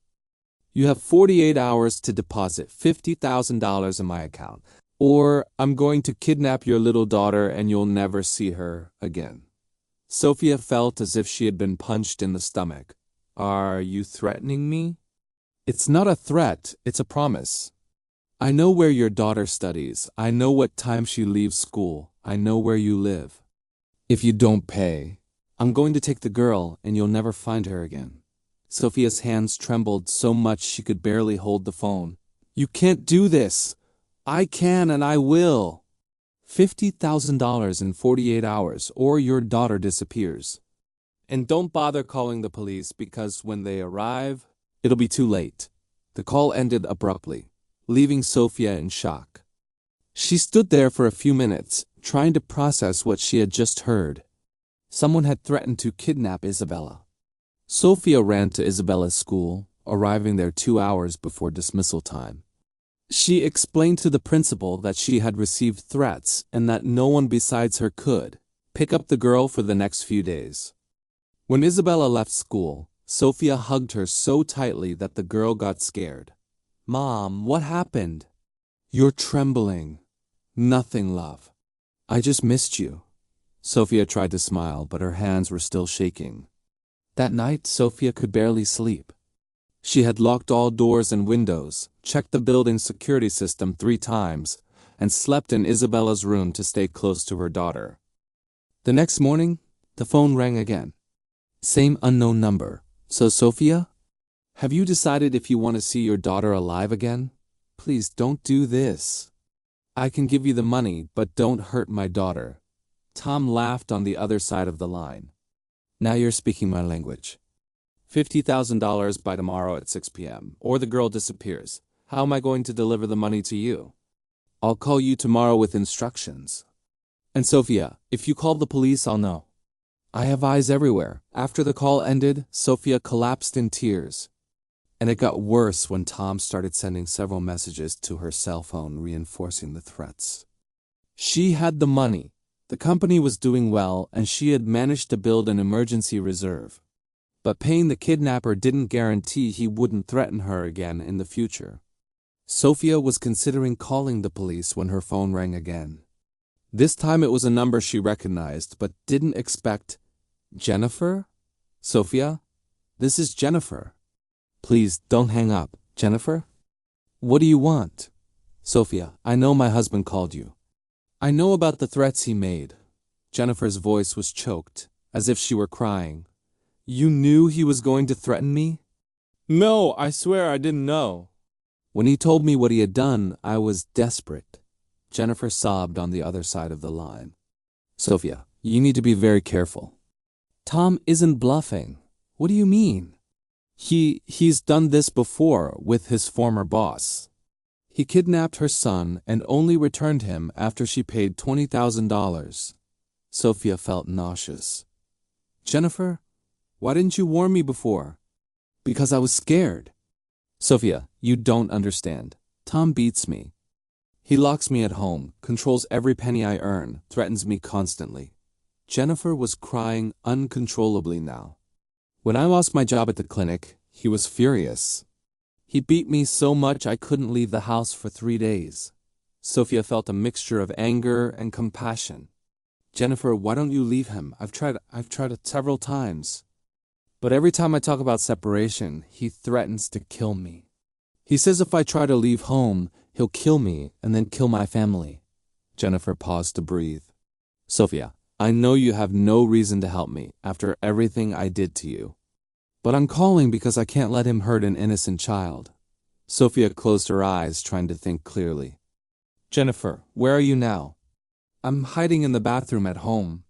A: You have 48 hours to deposit $50,000 in my account, or I'm going to kidnap your little daughter and you'll never see her again." Sophia felt as if she had been punched in the stomach. "Are you threatening me?" "It's not a threat, it's a promise. I know where your daughter studies. I know what time she leaves school. I know where you live. If you don't pay, I'm going to take the girl and you'll never find her again." Sophia's hands trembled so much she could barely hold the phone. "You can't do this. I can and I will." $50,000 in 48 hours or your daughter disappears. And don't bother calling the police because when they arrive, it'll be too late. The call ended abruptly, leaving Sophia in shock. She stood there for a few minutes, trying to process what she had just heard. Someone had threatened to kidnap Isabella. Sophia ran to Isabella's school, arriving there 2 hours before dismissal time. She explained to the principal that she had received threats and that no one besides her could pick up the girl for the next few days. When Isabella left school, Sophia hugged her so tightly that the girl got scared. "Mom, what happened?" You're trembling. Nothing, love. I just missed you. Sophia tried to smile, but her hands were still shaking. That night, Sophia could barely sleep. She had locked all doors and windows, checked the building's security system 3 times, and slept in Isabella's room to stay close to her daughter. The next morning, the phone rang again. Same unknown number. So, Sophia? Have you decided if you want to see your daughter alive again? Please don't do this. I can give you the money, but don't hurt my daughter. Tom laughed on the other side of the line. Now you're speaking my language. $50,000 by tomorrow at 6 p.m., or the girl disappears. How am I going to deliver the money to you? I'll call you tomorrow with instructions. And Sophia, if you call the police, I'll know. I have eyes everywhere. After the call ended, Sophia collapsed in tears. And it got worse when Tom started sending several messages to her cell phone reinforcing the threats. She had the money. The company was doing well, and she had managed to build an emergency reserve. But paying the kidnapper didn't guarantee he wouldn't threaten her again in the future. Sophia was considering calling the police when her phone rang again. This time it was a number she recognized, but didn't expect. Jennifer? Sophia? This is Jennifer. Please don't hang up. Jennifer? What do you want? Sophia, I know my husband called you. I know about the threats he made. Jennifer's voice was choked, as if she were crying. You knew he was going to threaten me? No, I swear I didn't know. When he told me what he had done, I was desperate. Jennifer sobbed on the other side of the line. Sophia, you need to be very careful. Tom isn't bluffing. What do you mean? He's done this before with his former boss. He kidnapped her son and only returned him after she paid $20,000. Sophia felt nauseous. Jennifer, why didn't you warn me before? Because I was scared. Sophia, you don't understand. Tom beats me. He locks me at home, controls every penny I earn, threatens me constantly. Jennifer was crying uncontrollably now. When I lost my job at the clinic, he was furious. He beat me so much I couldn't leave the house for 3 days. Sophia felt a mixture of anger and compassion. Jennifer, why don't you leave him? I've tried it several times. But every time I talk about separation, he threatens to kill me. He says if I try to leave home, he'll kill me and then kill my family. Jennifer paused to breathe. Sophia, I know you have no reason to help me after everything I did to you. But I'm calling because I can't let him hurt an innocent child. Sophia closed her eyes, trying to think clearly. Jennifer, where are you now? I'm hiding in the bathroom at home.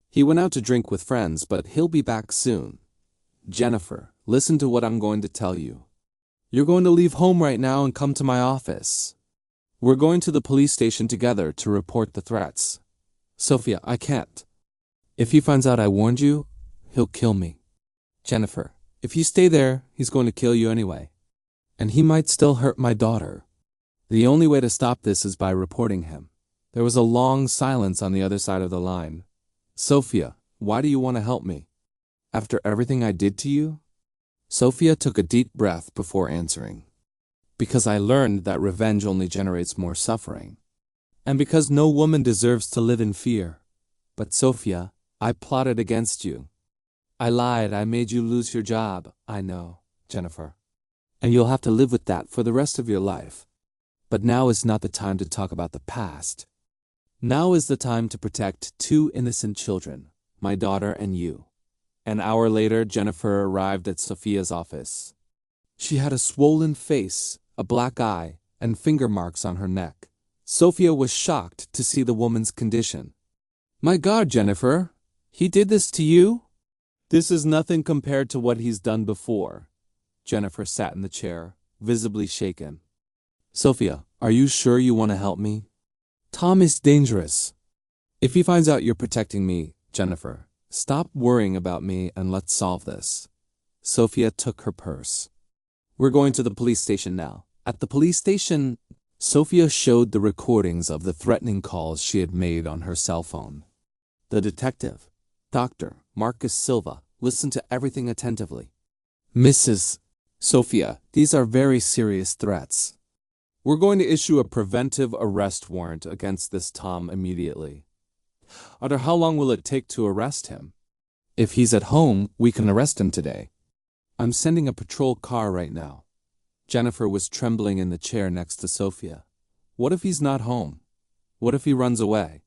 A: He went out to drink with friends, but he'll be back soon. Jennifer, listen to what I'm going to tell you. You're going to leave home right now and come to my office. We're going to the police station together to report the threats. Sophia, I can't. If he finds out I warned you, he'll kill me. Jennifer, if you stay there, he's going to kill you anyway. And he might still hurt my daughter. The only way to stop this is by reporting him. There was a long silence on the other side of the line. Sophia, why do you want to help me? After everything I did to you? Sophia took a deep breath before answering. Because I learned that revenge only generates more suffering. And because no woman deserves to live in fear. But Sophia, I plotted against you. I lied, I made you lose your job. I know, Jennifer. And you'll have to live with that for the rest of your life. But now is not the time to talk about the past. Now is the time to protect 2 innocent children, my daughter and you. An hour later, Jennifer arrived at Sophia's office. She had a swollen face, a black eye, and finger marks on her neck. Sophia was shocked to see the woman's condition. My God, Jennifer, he did this to you? This is nothing compared to what he's done before. Jennifer sat in the chair, visibly shaken. Sophia, are you sure you want to help me? Tom is dangerous. If he finds out you're protecting me, Jennifer, stop worrying about me and let's solve this. Sophia took her purse. We're going to the police station now. At the police station, Sophia showed the recordings of the threatening calls she had made on her cell phone. The detective, Dr. Marcus Silva, listened to everything attentively. Mrs. Sophia, these are very serious threats. We're going to issue a preventive arrest warrant against this Tom immediately. Under how long will it take to arrest him? If he's at home, we can arrest him today. I'm sending a patrol car right now. Jennifer was trembling in the chair next to Sophia. What if he's not home? What if he runs away?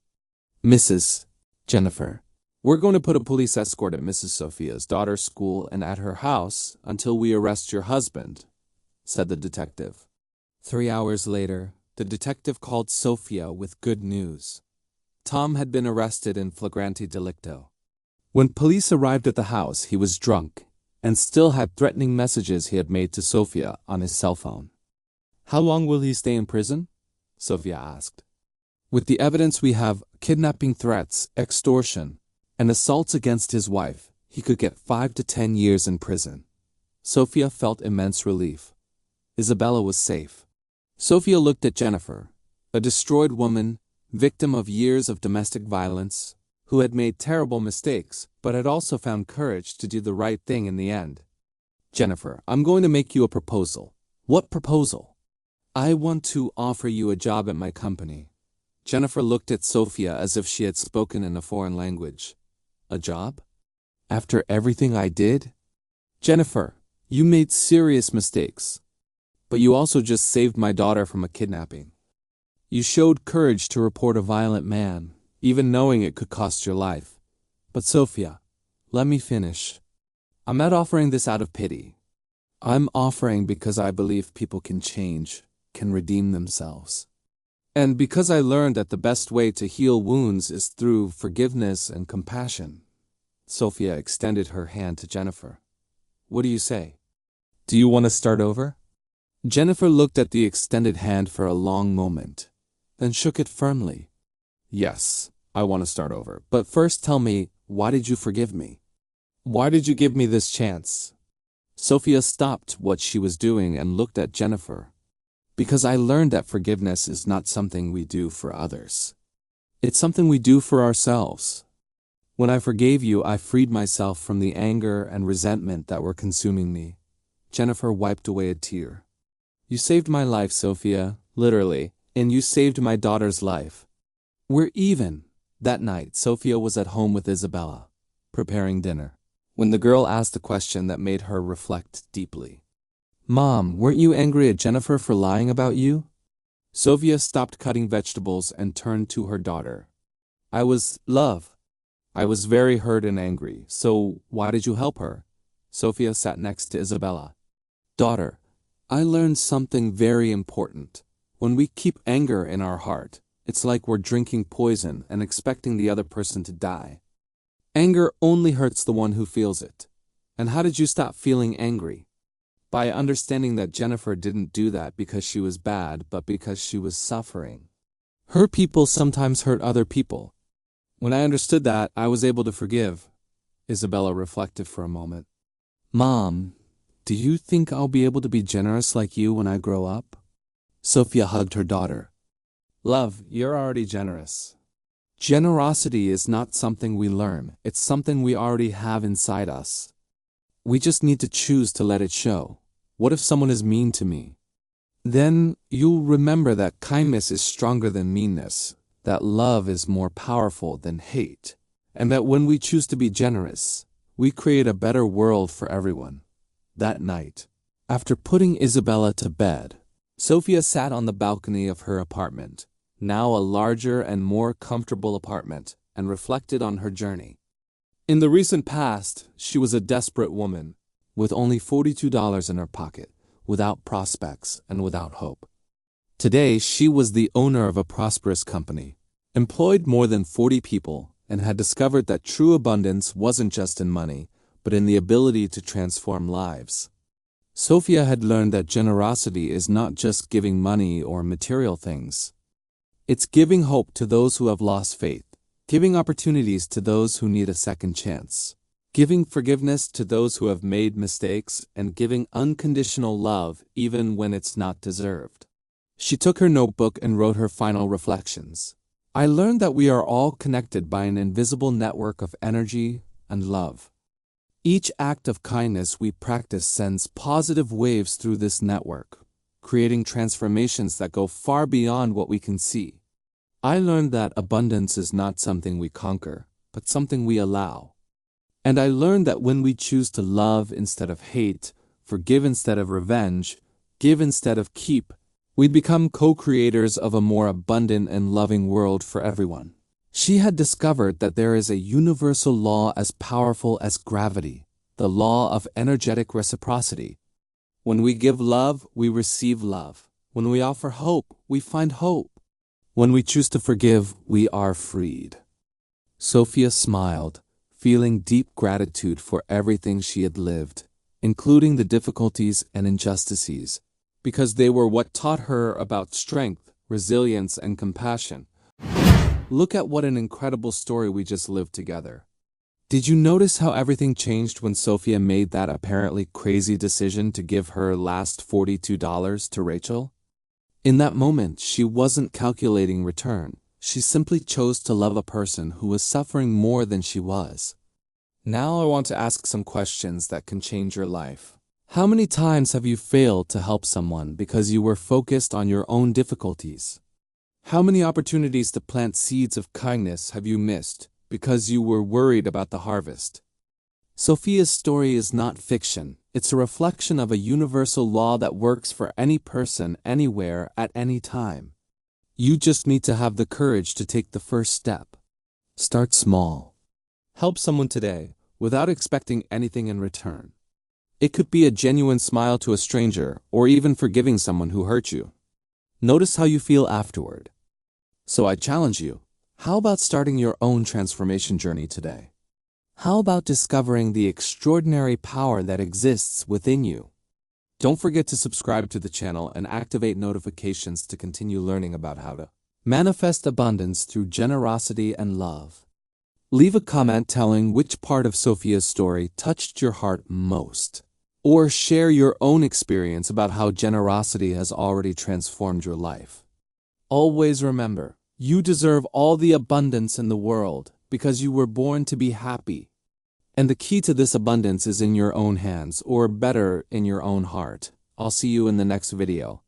A: Mrs. Jennifer, we're going to put a police escort at Mrs. Sophia's daughter's school and at her house until we arrest your husband, said the detective. 3 hours later, the detective called Sophia with good news. Tom had been arrested in flagrante delicto. When police arrived at the house, he was drunk and still had threatening messages he had made to Sophia on his cell phone. How long will he stay in prison? Sophia asked. With the evidence we have, kidnapping threats, extortion, and assaults against his wife, he could get 5 to 10 years in prison. Sophia felt immense relief. Isabella was safe. Sophia looked at Jennifer, a destroyed woman, victim of years of domestic violence, who had made terrible mistakes, but had also found courage to do the right thing in the end. Jennifer, I'm going to make you a proposal. What proposal? I want to offer you a job at my company. Jennifer looked at Sophia as if she had spoken in a foreign language. A job? After everything I did? Jennifer, you made serious mistakes. But you also just saved my daughter from a kidnapping. You showed courage to report a violent man, even knowing it could cost your life. But Sophia, let me finish. I'm not offering this out of pity. I'm offering because I believe people can change, can redeem themselves. And because I learned that the best way to heal wounds is through forgiveness and compassion. Sophia extended her hand to Jennifer. What do you say? Do you want to start over? Jennifer looked at the extended hand for a long moment, then shook it firmly. Yes, I want to start over. But first tell me, why did you forgive me? Why did you give me this chance? Sophia stopped what she was doing and looked at Jennifer. Because I learned that forgiveness is not something we do for others. It's something we do for ourselves. When I forgave you, I freed myself from the anger and resentment that were consuming me. Jennifer wiped away a tear. You saved my life, Sophia, literally, and you saved my daughter's life. We're even. That night, Sophia was at home with Isabella, preparing dinner, when the girl asked a question that made her reflect deeply. Mom, weren't you angry at Jennifer for lying about you? Sophia stopped cutting vegetables and turned to her daughter. Love. I was very hurt and angry, so why did you help her? Sophia sat next to Isabella. Daughter, I learned something very important. When we keep anger in our heart, it's like we're drinking poison and expecting the other person to die. Anger only hurts the one who feels it. And how did you stop feeling angry? By understanding that Jennifer didn't do that because she was bad, but because she was suffering. Her people sometimes hurt other people. When I understood that, I was able to forgive. Isabella reflected for a moment. Mom, do you think I'll be able to be generous like you when I grow up? Sophia hugged her daughter. Love, you're already generous. Generosity is not something we learn, it's something we already have inside us. We just need to choose to let it show. What if someone is mean to me? Then you'll remember that kindness is stronger than meanness, that love is more powerful than hate, and that when we choose to be generous, we create a better world for everyone. That night, after putting Isabella to bed, Sophia sat on the balcony of her apartment, now a larger and more comfortable apartment, and reflected on her journey. In the recent past, she was a desperate woman, with only $42 in her pocket, without prospects and without hope. Today, she was the owner of a prosperous company, employed more than 40 people, and had discovered that true abundance wasn't just in money, but in the ability to transform lives. Sophia had learned that generosity is not just giving money or material things. It's giving hope to those who have lost faith, giving opportunities to those who need a second chance, giving forgiveness to those who have made mistakes, and giving unconditional love even when it's not deserved. She took her notebook and wrote her final reflections. I learned that we are all connected by an invisible network of energy and love. Each act of kindness we practice sends positive waves through this network, creating transformations that go far beyond what we can see. I learned that abundance is not something we conquer, but something we allow. And I learned that when we choose to love instead of hate, forgive instead of revenge, give instead of keep, we become co-creators of a more abundant and loving world for everyone. She had discovered that there is a universal law as powerful as gravity, the law of energetic reciprocity. When we give love, we receive love. When we offer hope, we find hope. When we choose to forgive, we are freed. Sophia smiled, feeling deep gratitude for everything she had lived, including the difficulties and injustices, because they were what taught her about strength, resilience, and compassion. Look at what an incredible story we just lived together. Did you notice how everything changed when Sophia made that apparently crazy decision to give her last $42 to Rachel? In that moment, she wasn't calculating return. She simply chose to love a person who was suffering more than she was. Now I want to ask some questions that can change your life. How many times have you failed to help someone because you were focused on your own difficulties? How many opportunities to plant seeds of kindness have you missed because you were worried about the harvest? Sophia's story is not fiction. It's a reflection of a universal law that works for any person, anywhere, at any time. You just need to have the courage to take the first step. Start small. Help someone today without expecting anything in return. It could be a genuine smile to a stranger or even forgiving someone who hurt you. Notice how you feel afterward. So I challenge you, how about starting your own transformation journey today? How about discovering the extraordinary power that exists within you? Don't forget to subscribe to the channel and activate notifications to continue learning about how to manifest abundance through generosity and love. Leave a comment telling which part of Sophia's story touched your heart most. Or share your own experience about how generosity has already transformed your life. Always remember, you deserve all the abundance in the world because you were born to be happy. And the key to this abundance is in your own hands, or better, in your own heart. I'll see you in the next video.